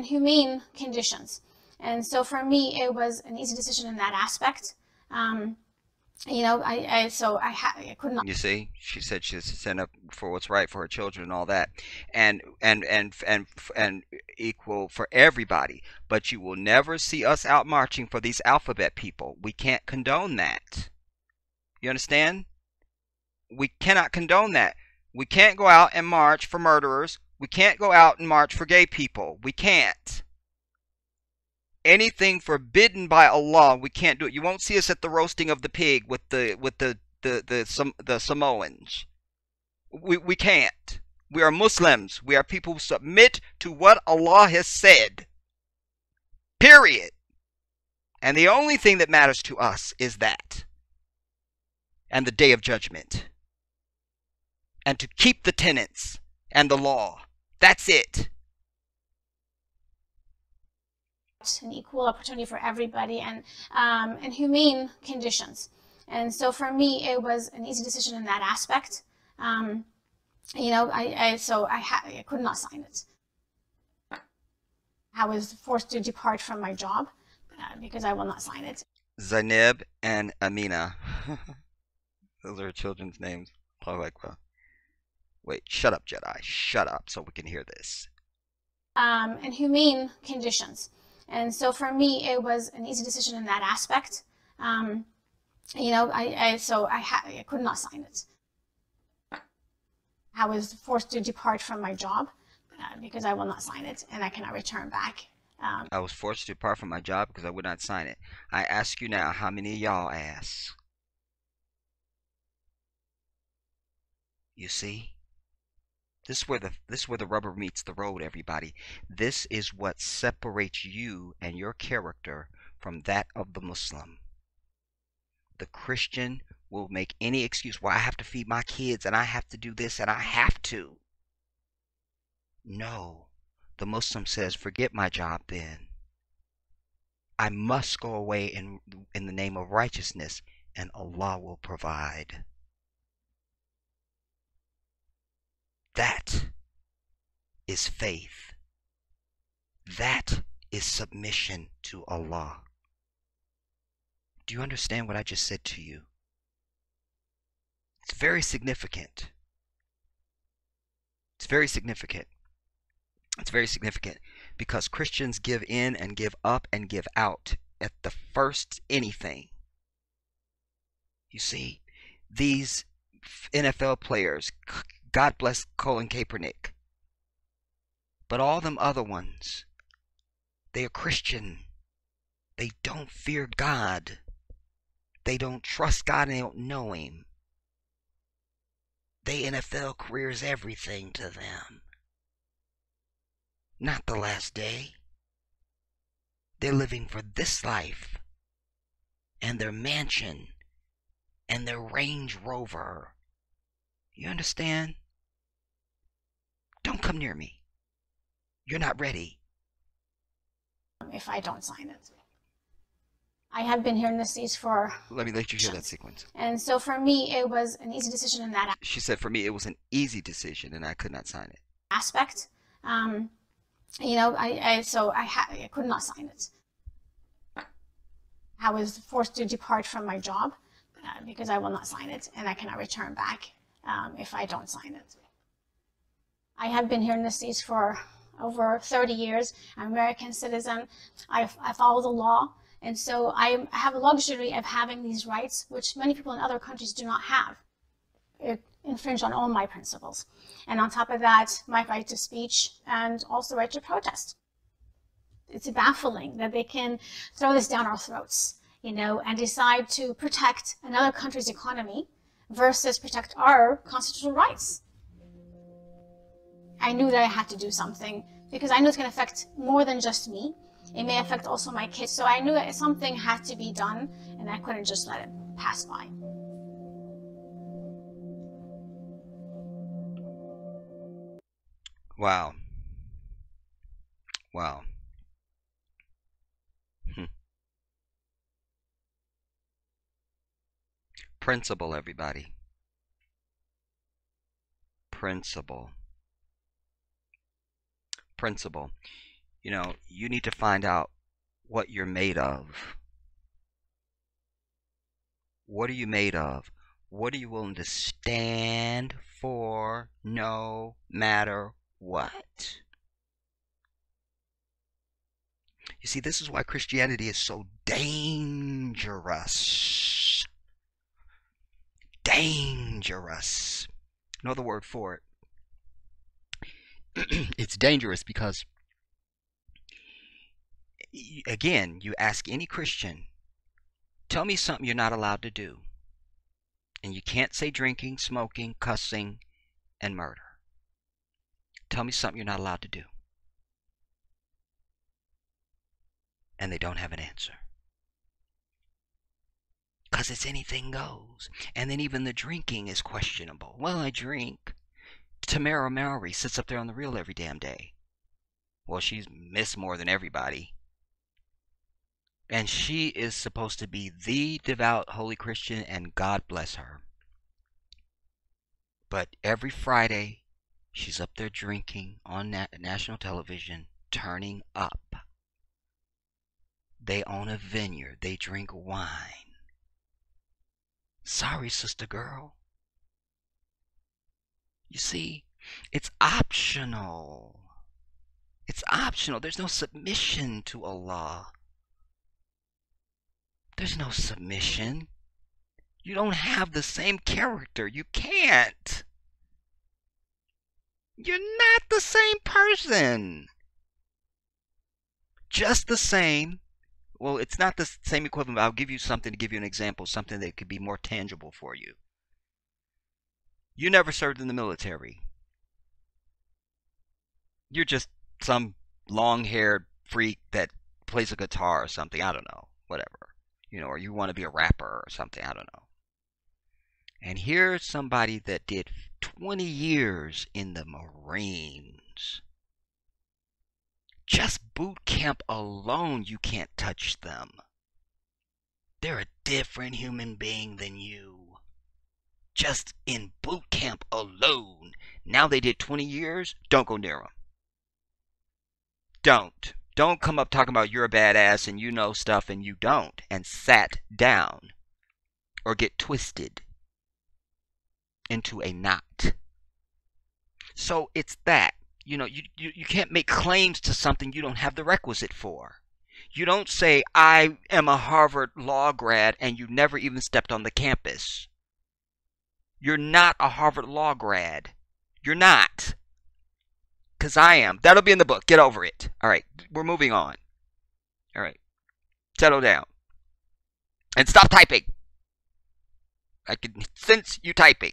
humane conditions. And so for me, it was an easy decision in that aspect. You know, I could not. You see, she said she's stand up for what's right for her children and all that, and equal for everybody. But you will never see us out marching for these alphabet people. We can't condone that. You understand? We cannot condone that. We can't go out and march for murderers. We can't go out and march for gay people. We can't. Anything forbidden by Allah, we can't do it. You won't see us at the roasting of the pig with the Samoans. We can't. We are Muslims. We are people who submit to what Allah has said. Period. And the only thing that matters to us is that. And the day of judgment. And to keep the tenets and the law. That's it. An equal opportunity for everybody, and humane conditions. And so for me, it was an easy decision in that aspect. You know, I could not sign it. I was forced to depart from my job because I will not sign it. Zainab and Amina. Those are children's names. Oh, like, well, wait, shut up, Jedi. Shut up so we can hear this. And humane conditions. And so for me, it was an easy decision in that aspect. You know, I could not sign it. I was forced to depart from my job because I will not sign it, and I cannot return back. I was forced to depart from my job because I would not sign it. I ask you now, how many of y'all ask? You see? This is where the rubber meets the road, everybody. This is what separates you and your character from that of the Muslim. The Christian will make any excuse. Well, I have to feed my kids and I have to do this and I have to. No. The Muslim says, forget my job then. I must go away in the name of righteousness, and Allah will provide. That is faith. That is submission to Allah. Do you understand what I just said to you? It's very significant. It's very significant. It's very significant because Christians give in and give up and give out at the first anything. You see, these NFL players, God bless Colin Kaepernick, but all them other ones, they are Christian. They don't fear God. They don't trust God and they don't know Him. Their NFL career is everything to them. Not the last day. They're living for this life and their mansion and their Range Rover. You understand? Don't come near me. You're not ready. If I don't sign it. I have been here in the States for... Let you hear that sequence. And so for me, it was an easy decision in that She said, for me, it was an easy decision and I could not sign it. aspect. You know, I could not sign it. I was forced to depart from my job because I will not sign it, and I cannot return back if I don't sign it. I have been here in the States for over 30 years. I'm an American citizen. I follow the law, and so I have a luxury of having these rights, which many people in other countries do not have. It infringe on all my principles. And on top of that, my right to speech and also right to protest. It's baffling that they can throw this down our throats, you know, and decide to protect another country's economy versus protect our constitutional rights. I knew that I had to do something because I knew it's going to affect more than just me. It may affect also my kids. So I knew that something had to be done and I couldn't just let it pass by. Wow. Wow. Principle, everybody. Principle. Principle. You know, you need to find out what you're made of. What are you made of? What are you willing to stand for no matter what? You see, this is why Christianity is so dangerous. Dangerous. Another word for it. It's dangerous because, again, you ask any Christian, tell me something you're not allowed to do. And you can't say drinking, smoking, cussing, and murder. Tell me something you're not allowed to do. And they don't have an answer. Because it's anything goes. And then even the drinking is questionable. Well, I drink. Tamara Mowry sits up there on the reel every damn day. Well, she's missed more than everybody. And she is supposed to be the devout, holy Christian, and God bless her. But every Friday, she's up there drinking on national television, turning up. They own a vineyard. They drink wine. Sorry, sister girl. You see, it's optional. It's optional. There's no submission to Allah. There's no submission. You don't have the same character. You can't. You're not the same person. Just the same. Well, it's not the same equivalent, but I'll give you something to give you an example, something that could be more tangible for you. You never served in the military. You're just some long-haired freak that plays a guitar or something. I don't know. Whatever. You know, or you want to be a rapper or something. I don't know. And here's somebody that did 20 years in the Marines. Just boot camp alone, you can't touch them. They're a different human being than you. Just in boot camp alone. Now they did 20 years, don't go near them. Don't. Don't come up talking about you're a badass and you know stuff and you don't. And sat down. Or get twisted into a knot. So it's that. You know, you can't make claims to something you don't have the requisite for. You don't say, I am a Harvard law grad, and you never even stepped on the campus. You're not a Harvard law grad. You're not. Because I am. That'll be in the book. Get over it. All right. We're moving on. All right. Settle down. And stop typing. I can sense you typing.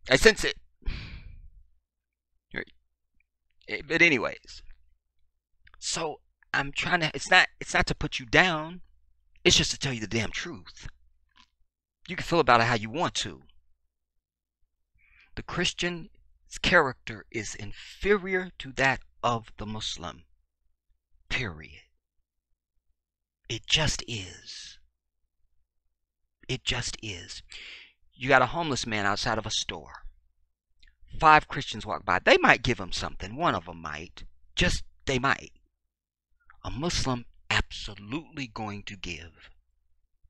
I sense it. But anyways. So I'm trying to, it's not to put you down. It's just to tell you the damn truth. You can feel about it how you want to. The Christian's character is inferior to that of the Muslim. Period. It just is. It just is. You got a homeless man outside of a store. 5 Christians walk by. They might give him something. One of them might. Just, they might. A Muslim absolutely going to give.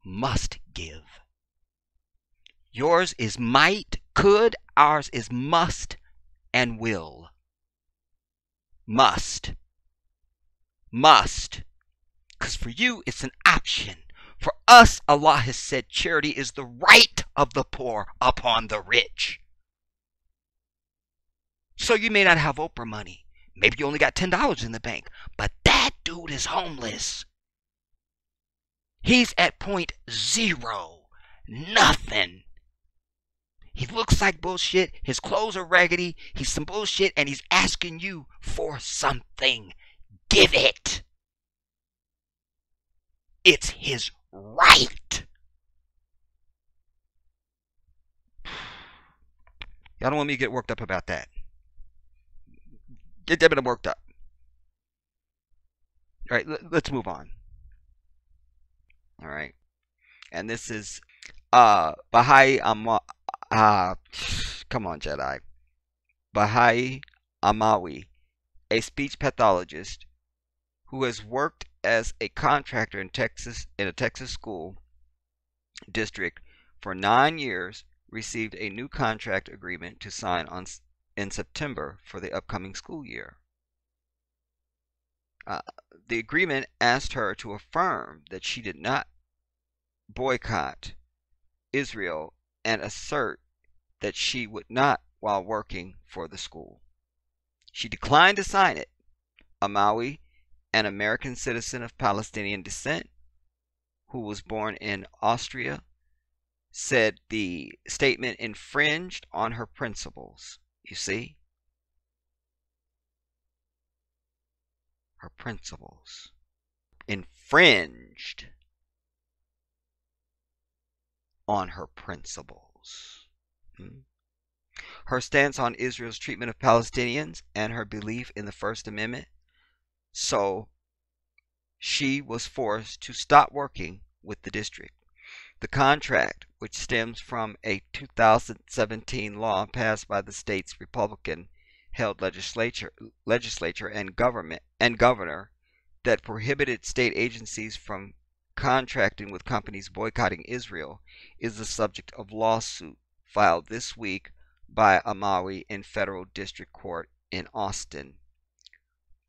Must give. Yours is might, could. Ours is must and will. Must. Must. Because for you, it's an option. For us, Allah has said charity is the right of the poor upon the rich. So you may not have Oprah money. Maybe you only got $10 in the bank. But that dude is homeless. He's at point zero. Nothing. He looks like bullshit. His clothes are raggedy. He's some bullshit. And he's asking you for something. Give it. It's his right. Y'all don't want me to get worked up about that. Get them worked up. All right, let's move on. All right. And this is Bahai come on, Jedi. Bahai Amawi, a speech pathologist who has worked as a contractor in a Texas school district for 9 years, received a new contract agreement to sign in September for the upcoming school year. The agreement asked her to affirm that she did not boycott Israel and assert that she would not while working for the school. She declined to sign it. Amawi, an American citizen of Palestinian descent who was born in Austria, said the statement infringed on her principles. You see? Her principles. Infringed on her principles. Her stance on Israel's treatment of Palestinians and her belief in the First Amendment. So she was forced to stop working with the district. The contract, which stems from a 2017 law passed by the state's Republican-held legislature and governor that prohibited state agencies from contracting with companies boycotting Israel, is the subject of lawsuit filed this week by Amawi in federal district court in Austin.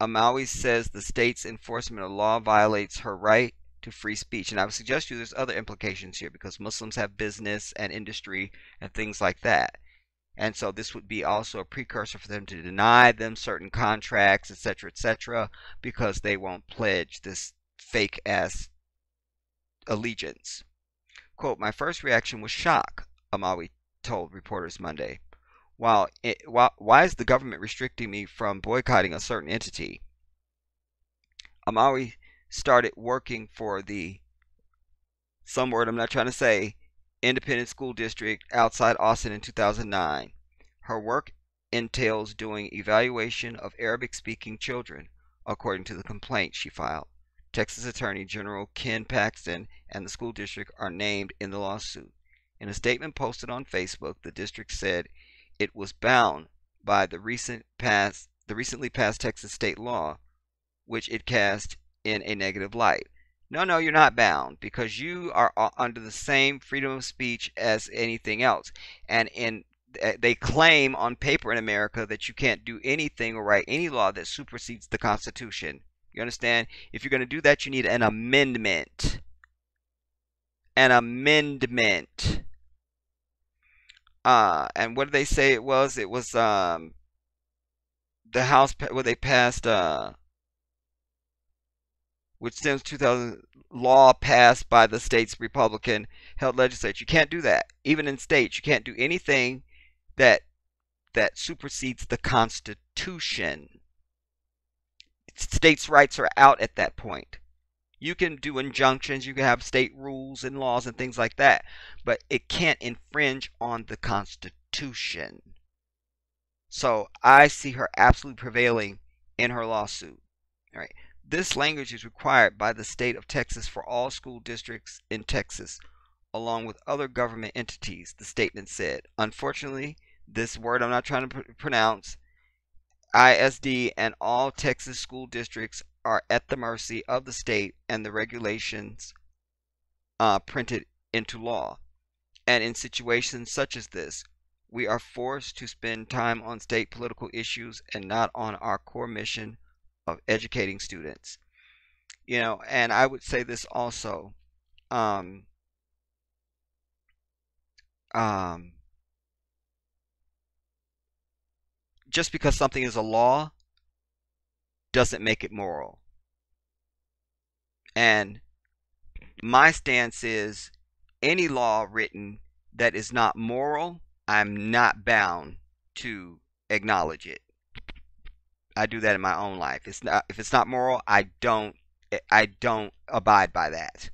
Amawi says the state's enforcement of law violates her right to free speech. And I would suggest to you there's other implications here because Muslims have business and industry and things like that. And so this would be also a precursor for them to deny them certain contracts, etc., because they won't pledge this fake-ass allegiance. Quote, my first reaction was shock, Amawi told reporters Monday. Why is the government restricting me from boycotting a certain entity? Amawi started working for the, some word I'm not trying to say, independent school district outside Austin in 2009. Her work entails doing evaluation of Arabic-speaking children, according to the complaint she filed. Texas Attorney General Ken Paxton and the school district are named in the lawsuit. In a statement posted on Facebook, the district said it was bound by the recently passed Texas state law, which it cast in a negative light. No, you're not bound because you are under the same freedom of speech as anything else. And in they claim on paper in America that you can't do anything or write any law that supersedes the Constitution. You understand? If you're going to do that, you need an amendment. An amendment. And what did they say it was? It was the House where they passed which stems 2000 law passed by the state's Republican held legislature. You can't do that. Even in states, you can't do anything that supersedes the Constitution. States' rights are out at that point. You can do injunctions, you can have state rules and laws and things like that, but it can't infringe on the Constitution. So I see her absolutely prevailing in her lawsuit. All right. This language is required by the state of Texas for all school districts in Texas, along with other government entities, the statement said. Unfortunately, this word I'm not trying to pronounce, ISD, and all Texas school districts are at the mercy of the state and the regulations printed into law. And in situations such as this, we are forced to spend time on state political issues and not on our core mission of educating students. You know, and I would say this also. Just because something is a law doesn't make it moral. And my stance is any law written that is not moral, I'm not bound to acknowledge it. I do that in my own life. If it's not moral, I don't abide by that.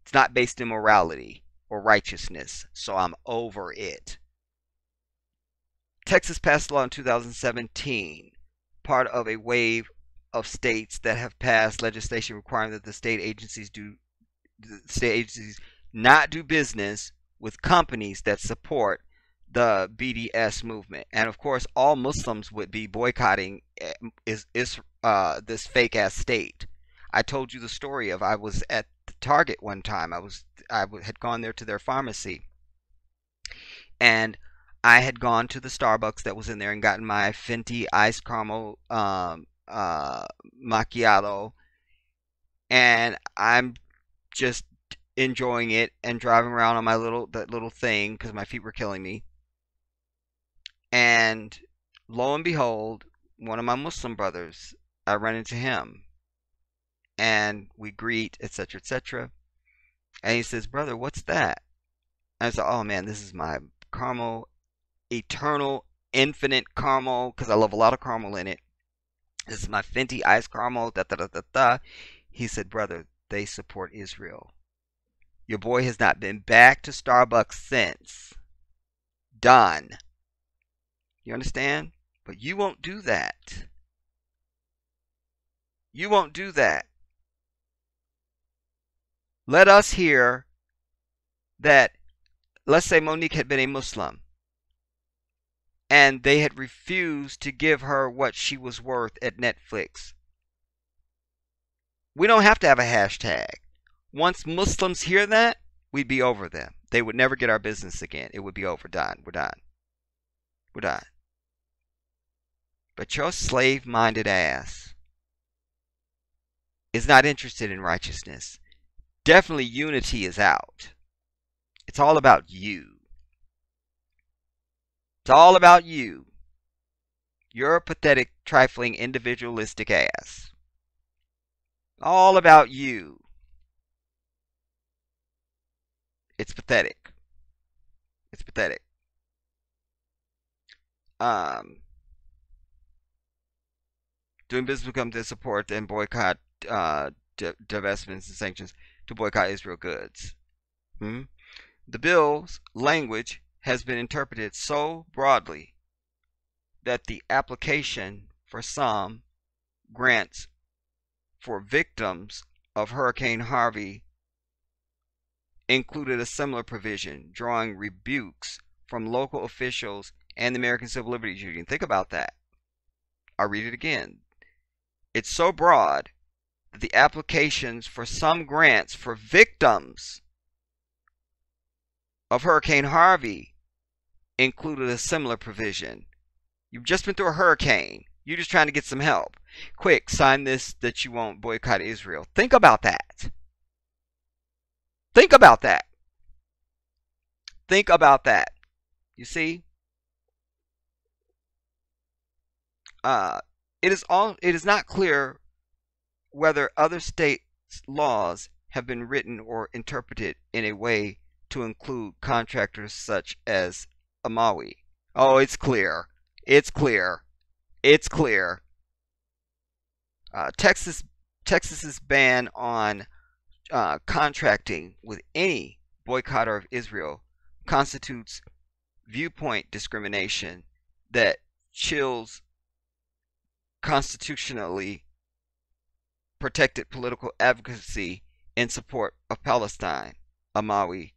It's not based in morality or righteousness, so I'm over it. Texas passed a law in 2017, part of a wave of states that have passed legislation requiring that the state agencies not do business with companies that support the BDS movement. And of course, all Muslims would be boycotting this fake ass state. I told you the story of I was at the Target one time. I had gone there to their pharmacy, and I had gone to the Starbucks that was in there and gotten my Fenty iced caramel macchiato, and I'm just enjoying it and driving around on my little thing because my feet were killing me. And lo and behold, one of my Muslim brothers, I run into him, and we greet, etc., etc. And he says, "Brother, what's that?" And I said, "Oh man, this is my caramel, eternal, infinite caramel, because I love a lot of caramel in it. This is my Fenty iced caramel, da da da da da." He said, "Brother, they support Israel. Your boy has not been back to Starbucks since. Done. You understand? But you won't do that. You won't do that. Let us hear that, let's say Monique had been a Muslim, and they had refused to give her what she was worth at Netflix. We don't have to have a hashtag. Once Muslims hear that, we'd be over them. They would never get our business again. It would be over. Done. We're done. We're done. But your slave-minded ass is not interested in righteousness. Definitely unity is out. It's all about you. It's all about you. You're a pathetic, trifling, individualistic ass. All about you. It's pathetic. It's pathetic. Doing business with companies that support and boycott divestments and sanctions to boycott Israel goods. The bill's language has been interpreted so broadly that the application for some grants for victims of Hurricane Harvey included a similar provision, drawing rebukes from local officials and the American Civil Liberties Union. Think about that. I'll read it again. It's so broad that the applications for some grants for victims of Hurricane Harvey included a similar provision. You've just been through a hurricane. You're just trying to get some help. Quick, sign this that you won't boycott Israel. Think about that. Think about that. Think about that. You see? It is not clear whether other states' laws have been written or interpreted in a way to include contractors such as Amawi. Oh, it's clear. It's clear. It's clear. Texas's ban on contracting with any boycotter of Israel constitutes viewpoint discrimination that chills constitutionally protected political advocacy in support of Palestine, Amawi's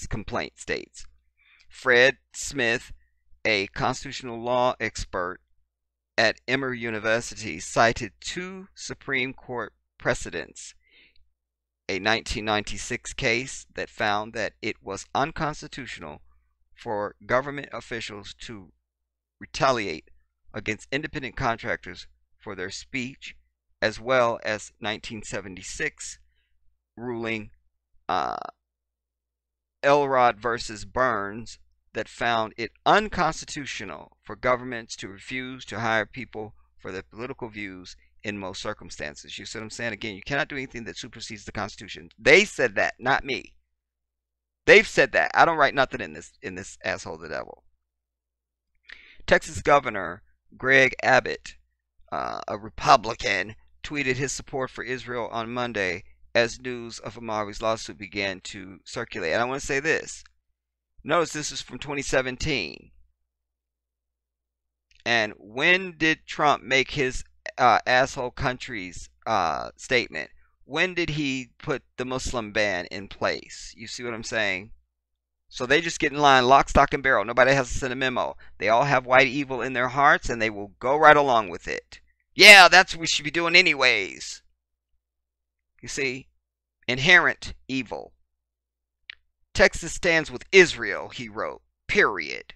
complaint states. Fred Smith, a constitutional law expert at Emory University, cited two Supreme Court precedents: a 1996 case that found that it was unconstitutional for government officials to retaliate against independent contractors for their speech, as well as 1976 ruling Elrod versus Burns that found it unconstitutional for governments to refuse to hire people for their political views in most circumstances. You see what I'm saying? Again, you cannot do anything that supersedes the Constitution. They said that, not me. They've said that. I don't write nothing in this asshole the devil. Texas Governor Greg Abbott, a Republican, tweeted his support for Israel on Monday as news of Amawi's lawsuit began to circulate. And I want to say this. Notice this is from 2017. And when did Trump make his asshole countries statement? When did he put the Muslim ban in place? You see what I'm saying? So they just get in line, lock, stock, and barrel. Nobody has to send a memo. They all have white evil in their hearts, and they will go right along with it. Yeah, that's what we should be doing anyways. You see? Inherent evil. Texas stands with Israel, he wrote. Period.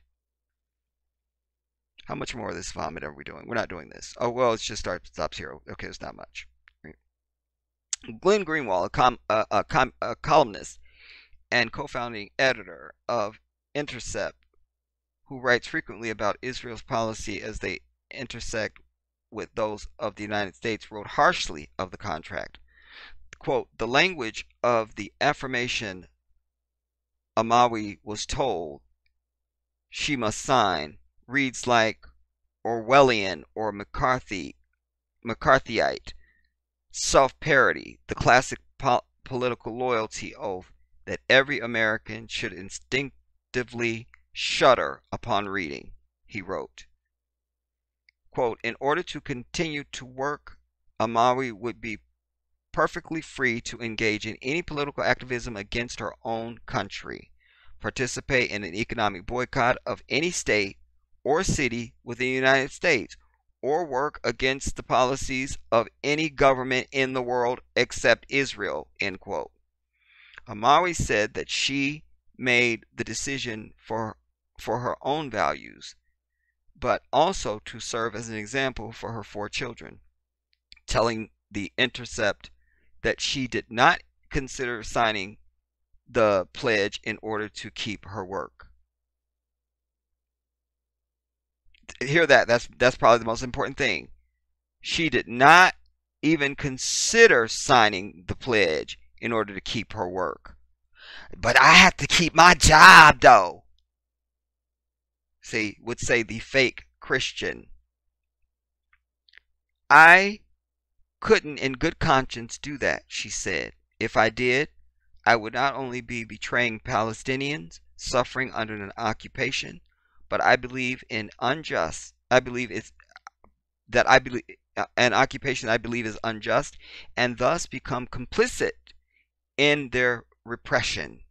How much more of this vomit are we doing? We're not doing this. Oh, well, it's just stops here. Okay, it's not much. Glenn Greenwald, a columnist and co-founding editor of Intercept, who writes frequently about Israel's policy as they intersect with those of the United States, wrote harshly of the contract. Quote, the language of the affirmation Amawi was told she must sign reads like Orwellian or McCarthyite self-parody, the classic political loyalty oath that every American should instinctively shudder upon reading, he wrote. Quote, in order to continue to work, Amawi would be perfectly free to engage in any political activism against her own country, participate in an economic boycott of any state or city within the United States, or work against the policies of any government in the world except Israel, end quote. Amawi said that she made the decision for her own values, but also to serve as an example for her 4 children, telling The Intercept that she did not consider signing the pledge in order to keep her work. Hear that? That's probably the most important thing. She did not even consider signing the pledge in order to keep her work. But I have to keep my job, though. See, would say the fake Christian. I couldn't in good conscience do that, she said. If I did, I would not only be betraying Palestinians suffering under an occupation, but I believe in unjust. I believe it's that I believe an occupation I believe is unjust, and thus become complicit in their repression.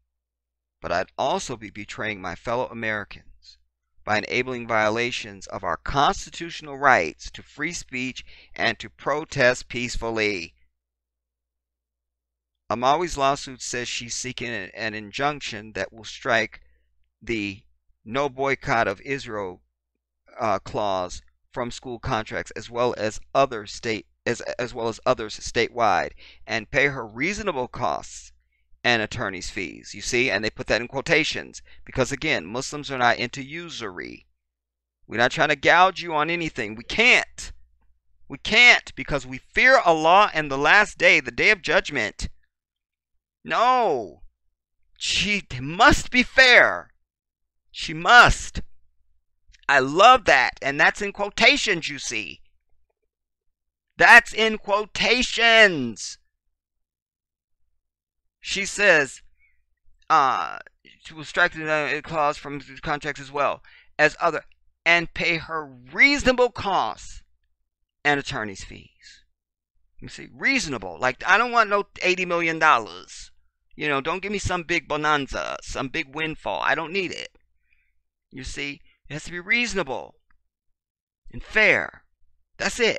But I'd also be betraying my fellow Americans by enabling violations of our constitutional rights to free speech and to protest peacefully. Amawi's lawsuit says she's seeking an injunction that will strike the no boycott of Israel clause from school contracts, as well as other state as well as others statewide, and pay her reasonable costs and attorney's fees. You see, and they put that in quotations because again, Muslims are not into usury. We're not trying to gouge you on anything. We can't. We can't because we fear Allah and the last day, the day of judgment. No. She must be fair. She must. I love that. And that's in quotations, you see. That's in quotations. She says, she will strike the clause from contracts as well as other, and pay her reasonable costs and attorney's fees. You see, reasonable. Like, I don't want no $80 million. You know, don't give me some big bonanza, some big windfall. I don't need it. You see, it has to be reasonable and fair. That's it.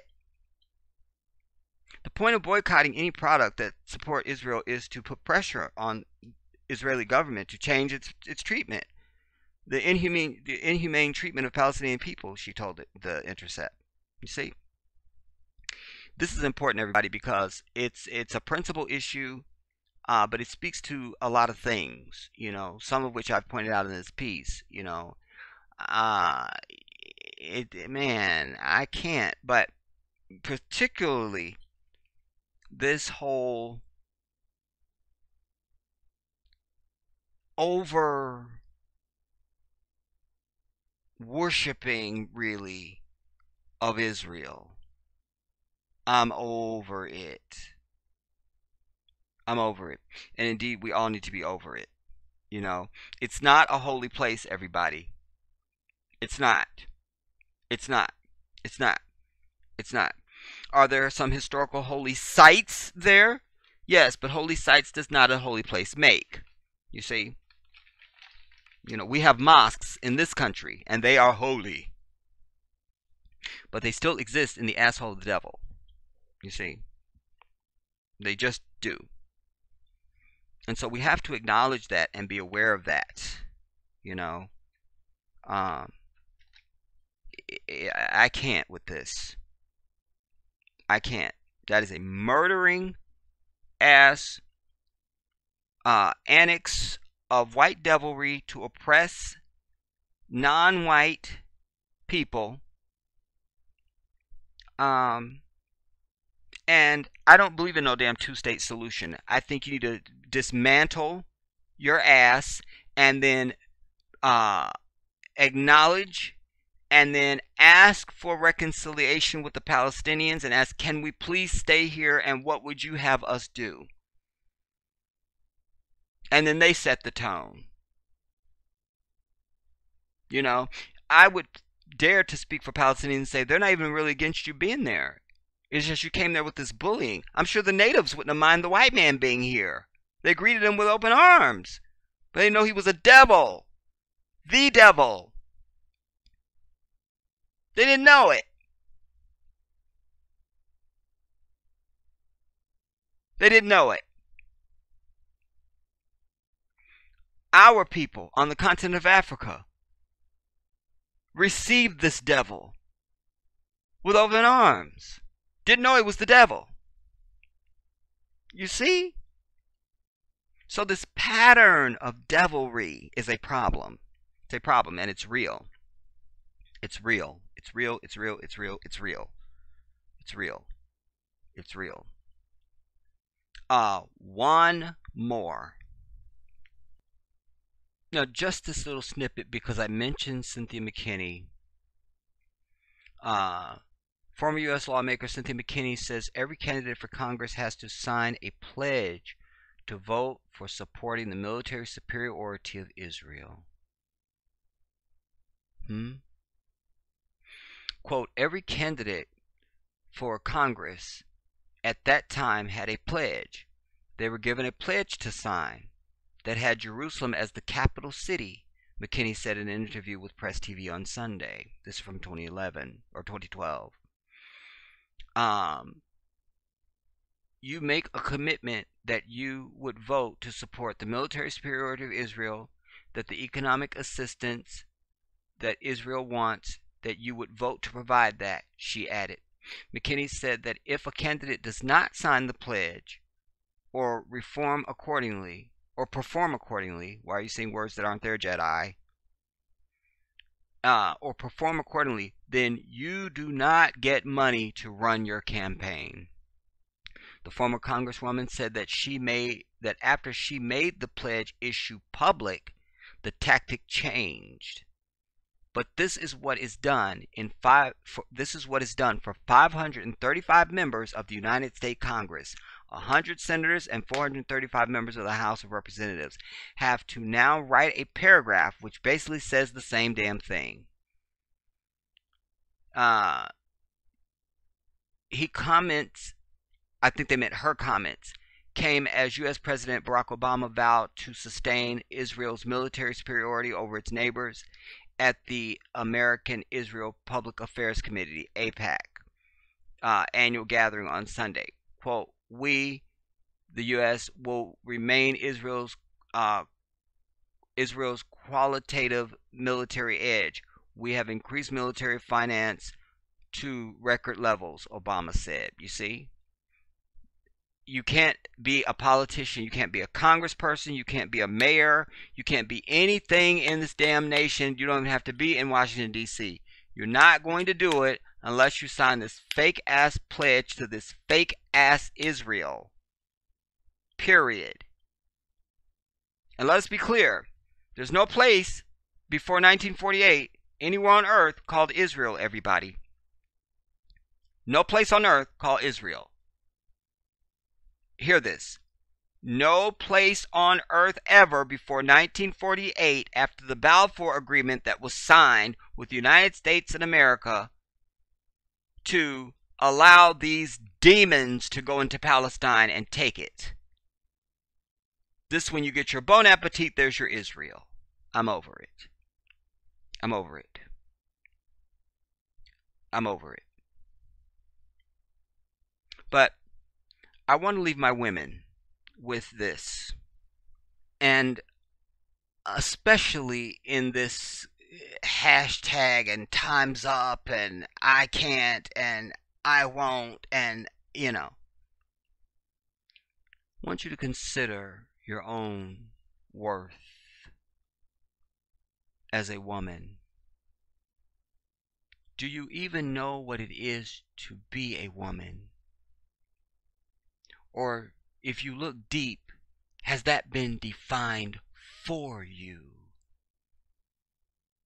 The point of boycotting any product that support Israel is to put pressure on Israeli government to change its treatment. The inhumane treatment of Palestinian people, she told The Intercept. You see? This is important, everybody, because it's a principal issue, but it speaks to a lot of things, you know, some of which I've pointed out in this piece, you know. Man, I can't, but particularly this whole over worshiping, really, of Israel. I'm over it. I'm over it. And indeed, we all need to be over it. You know, it's not a holy place, everybody. It's not. It's not. It's not. It's not. Are there some historical holy sites there? Yes, but holy sites does not a holy place make. You see? You know, we have mosques in this country, and they are holy. But they still exist in the asshole of the devil. You see? They just do. And so we have to acknowledge that and be aware of that. You know? I can't with this. I can't. That is a murdering ass annex of white devilry to oppress non-white people. And I don't believe in no damn two-state solution. I think you need to dismantle your ass and then acknowledge and then ask for reconciliation with the Palestinians and ask, can we please stay here and what would you have us do? And then they set the tone. You know, I would dare to speak for Palestinians and say they're not even really against you being there. It's just you came there with this bullying. I'm sure the natives wouldn't have minded the white man being here. They greeted him with open arms. But they know he was a devil. The devil. They didn't know it. They didn't know it. Our people on the continent of Africa received this devil with open arms. Didn't know it was the devil. You see? So this pattern of devilry is a problem. It's a problem, and it's real. It's real. It's real. It's real. It's real. It's real. It's real. It's real. One more. Now, just this little snippet because I mentioned Cynthia McKinney. Former U.S. lawmaker Cynthia McKinney says every candidate for Congress has to sign a pledge to vote for supporting the military superiority of Israel. Quote, every candidate for Congress at that time had a pledge. They were given a pledge to sign that had Jerusalem as the capital city, McKinney said in an interview with Press TV on Sunday. This is from 2011 or 2012. You make a commitment that you would vote to support the military superiority of Israel, that the economic assistance that Israel wants that you would vote to provide that, she added. McKinney said that if a candidate does not sign the pledge or perform accordingly, why are you saying words that aren't there, Jedi? Or perform accordingly, then you do not get money to run your campaign. The former Congresswoman said that after she made the pledge issue public, the tactic changed. But this is what is done for 535 members of the United States Congress. 100 senators and 435 members of the House of Representatives have to now write a paragraph which basically says the same damn thing. He comments, I think they meant her comments, came as U.S. President Barack Obama vowed to sustain Israel's military superiority over its neighbors at the American-Israel Public Affairs Committee, AIPAC, annual gathering on Sunday. Quote, we, the U.S., will remain Israel's qualitative military edge. We have increased military finance to record levels, Obama said. You see? You can't be a politician, you can't be a congressperson, you can't be a mayor, you can't be anything in this damn nation. You don't even have to be in Washington, D.C. You're not going to do it unless you sign this fake-ass pledge to this fake-ass Israel. Period. And let's be clear, there's no place before 1948 anywhere on earth called Israel, everybody. No place on earth called Israel. Hear this. No place on earth ever before 1948, after the Balfour Agreement that was signed with the United States and America to allow these demons to go into Palestine and take it. This, when you get your bon appetit, there's your Israel. I'm over it. I'm over it. I'm over it. But I want to leave my women with this, and especially in this hashtag and time's up and I can't and I won't, and I want you to consider your own worth as a woman. Do you even know what it is to be a woman? Or if you look deep, has that been defined for you?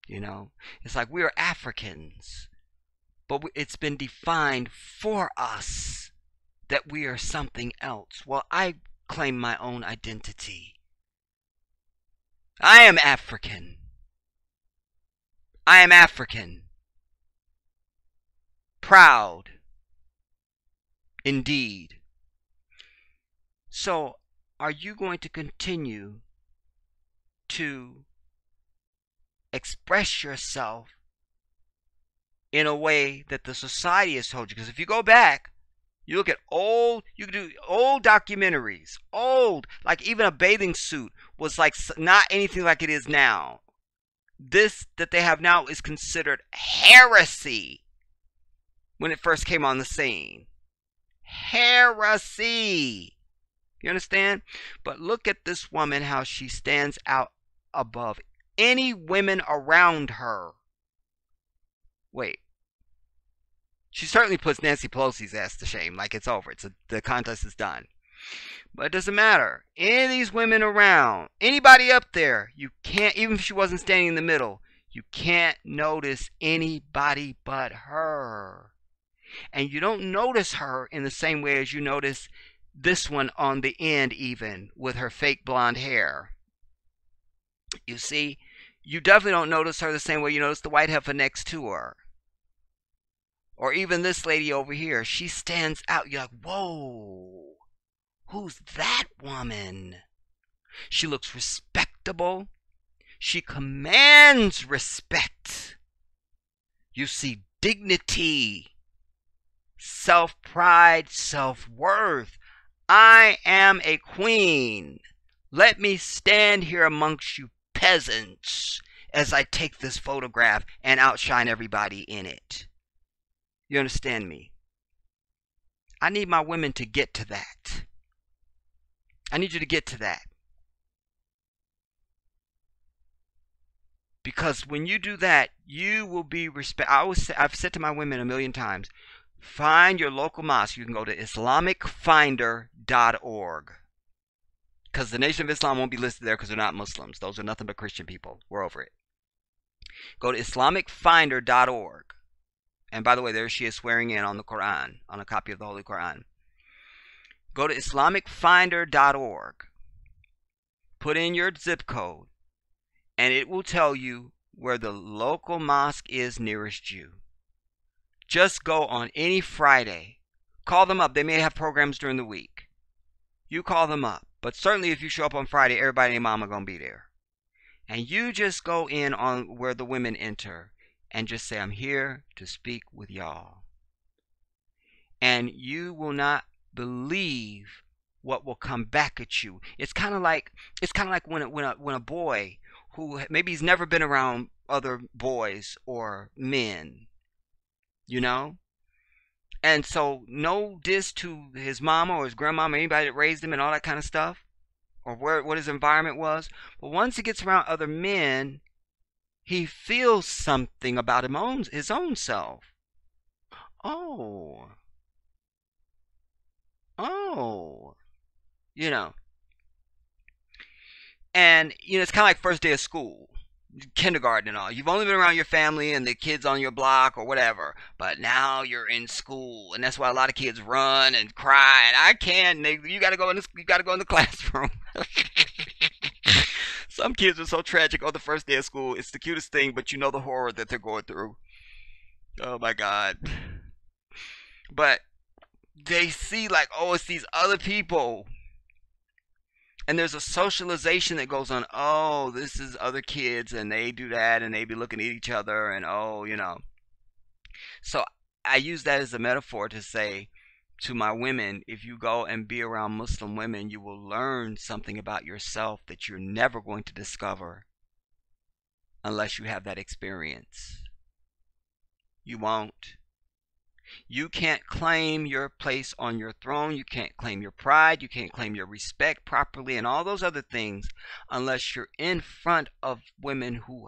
It's like we are Africans, but it's been defined for us that we are something else. Well, I claim my own identity. I am African. I am African. Proud. Indeed. So, are you going to continue to express yourself in a way that the society has told you? Because if you go back, you look at you can do old documentaries, like even a bathing suit was like not anything like it is now. This that they have now is considered heresy when it first came on the scene. Heresy. You understand? But look at this woman, how she stands out above any women around her. Wait. She certainly puts Nancy Pelosi's ass to shame, like it's over. The contest is done. But it doesn't matter. Any of these women around, anybody up there, you can't, even if she wasn't standing in the middle, you can't notice anybody but her. And you don't notice her in the same way as you notice this one on the end, even with her fake blonde hair. You see, you definitely don't notice her the same way you notice the white heifer next to her. Or even this lady over here. She stands out. You're like, whoa, who's that woman? She looks respectable. She commands respect. You see dignity, self-pride, self-worth. I am a queen. Let me stand here amongst you peasants as I take this photograph and outshine everybody in it. You understand me? I need my women to get to that. I need you to get to that. Because when you do that, you will be I've said to my women a million times, find your local mosque. You can go to IslamicFinder.org. Because the Nation of Islam won't be listed there because they're not Muslims. Those are nothing but Christian people. We're over it. Go to IslamicFinder.org. And by the way, there she is swearing in on the Quran, on a copy of the Holy Quran. Go to IslamicFinder.org. Put in your zip code. And it will tell you where the local mosque is nearest you. Just go on any Friday. Call them up. They may have programs during the week. You call them up. But certainly if you show up on Friday, everybody and mama going to be there. And you just go in on where the women enter and just say, I'm here to speak with y'all. And you will not believe what will come back at you. It's kind of like when a boy who maybe he's never been around other boys or men, you know? And so no diss to his mama or his grandmama, anybody that raised him and all that kind of stuff, or what his environment was. But once he gets around other men, he feels something about his own self. Oh, you know. And, it's kind of like first day of school. Kindergarten and all. You've only been around your family and the kids on your block or whatever, but now you're in school, and that's why a lot of kids run and cry. And I can't. You got to go in the classroom. Some kids are so tragic on the first day of school. It's the cutest thing, but you know the horror that they're going through. Oh my God. But they see like, oh, it's these other people. And there's a socialization that goes on. Oh, this is other kids, and they do that, and they be looking at each other, and So I use that as a metaphor to say to my women, if you go and be around Muslim women, you will learn something about yourself that you're never going to discover unless you have that experience. You won't. You can't claim your place on your throne. You can't claim your pride. You can't claim your respect properly and all those other things unless you're in front of women who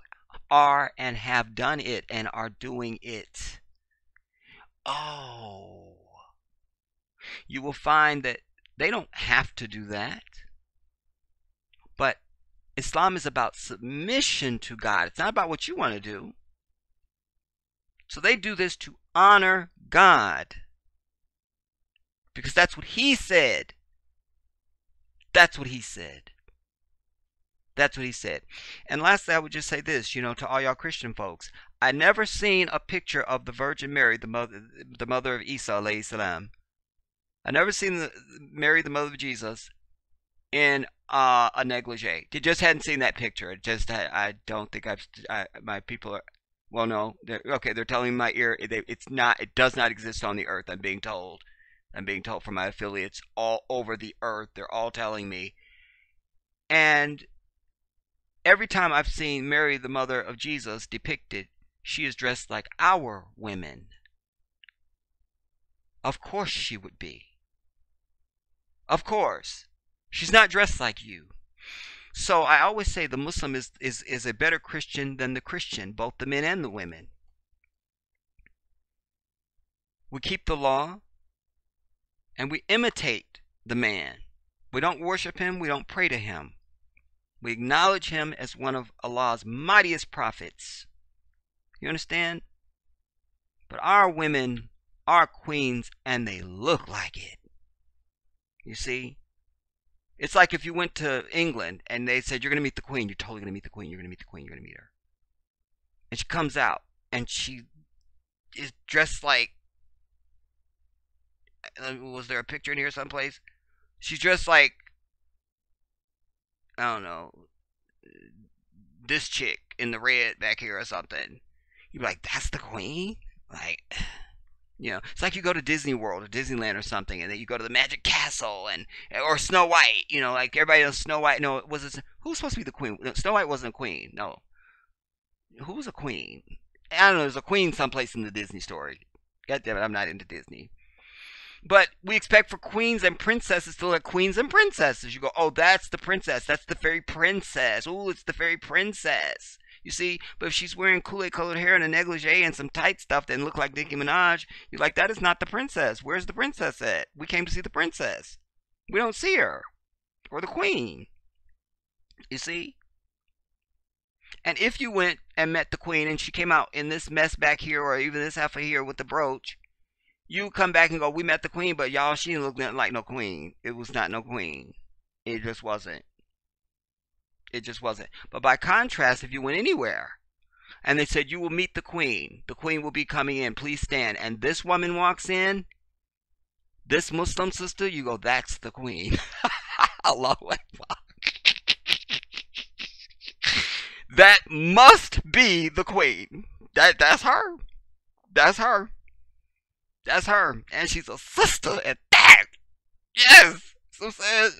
are and have done it and are doing it. Oh. You will find that they don't have to do that. But Islam is about submission to God. It's not about what you want to do. So they do this to honor God. Because that's what He said. That's what He said. That's what He said. And lastly, I would just say this, to all y'all Christian folks. I never seen a picture of the Virgin Mary, the mother of Isa, alayhi salam. I never seen Mary, the mother of Jesus, in a negligee. They just hadn't seen that picture. I don't think my people are. Well, no. They're telling my ear it does not exist on the earth, I'm being told. I'm being told from my affiliates all over the earth. They're all telling me. And every time I've seen Mary, the mother of Jesus, depicted, she is dressed like our women. Of course she would be. Of course. She's not dressed like you. So I always say the Muslim is a better Christian than the Christian, both the men and the women. We keep the law, and we imitate the man. We don't worship him, we don't pray to him. We acknowledge him as one of Allah's mightiest prophets. You understand? But our women are queens, and they look like it. You see? It's like if you went to England and they said, you're going to meet the Queen. You're totally going to meet the Queen. You're going to meet the Queen. You're going to meet her. And she comes out and she is dressed like, was there a picture in here someplace? She's dressed like, I don't know, this chick in the red back here or something. You'd be like, that's the Queen? Like, it's like you go to Disney World or Disneyland or something, and then you go to the Magic Castle or Snow White. Like everybody knows Snow White. No, who's supposed to be the queen? No, Snow White wasn't a queen. No, Who's a queen? I don't know. There's a queen someplace in the Disney story. God damn it, I'm not into Disney. But we expect for queens and princesses to look like queens and princesses. You go, oh, that's the princess. That's the fairy princess. Oh, it's the fairy princess. You see? But if she's wearing Kool-Aid colored hair and a negligee and some tight stuff that look like Nicki Minaj, you're like, that is not the princess. Where's the princess at? We came to see the princess. We don't see her. Or the queen. You see? And if you went and met the queen and she came out in this mess back here or even this half of here with the brooch, you come back and go, we met the queen, but y'all, she didn't look nothing like no queen. It was not no queen. It just wasn't. It just wasn't. But by contrast, if you went anywhere and they said, you will meet the queen will be coming in, please stand. And this woman walks in, this Muslim sister, you go, that's the queen. Allahu Akbar. That must be the queen. That's her. That's her. That's her. And she's a sister at that. Yes. So sad.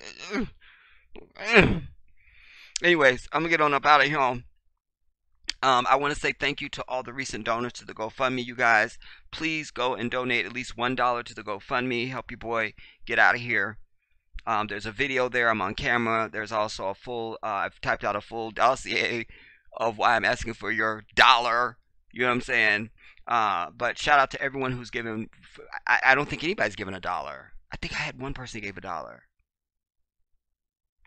Anyways, I'm going to get on up out of here. I want to say thank you to all the recent donors to the GoFundMe, you guys. Please go and donate at least $1 to the GoFundMe. Help your boy get out of here. There's a video there. I'm on camera. There's also a full, I've typed out a full dossier of why I'm asking for your dollar. You know what I'm saying? But shout out to everyone who's given. I don't think anybody's given $1. I think I had one person who gave $1.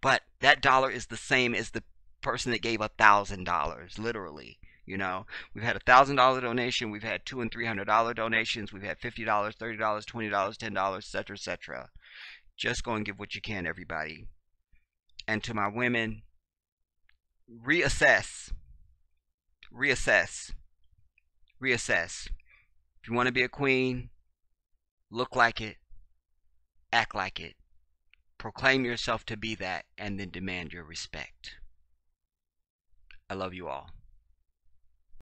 But that dollar is the same as the person that gave $1,000, literally. You know, we've had $1,000 donation, we've had $200 and $300 donations, we've had $50, $30, $20, $10, etc., etc. Just go and give what you can, everybody. And to my women, reassess. Reassess. Reassess. If you want to be a queen, look like it, act like it, proclaim yourself to be that, and then demand your respect. I love you all.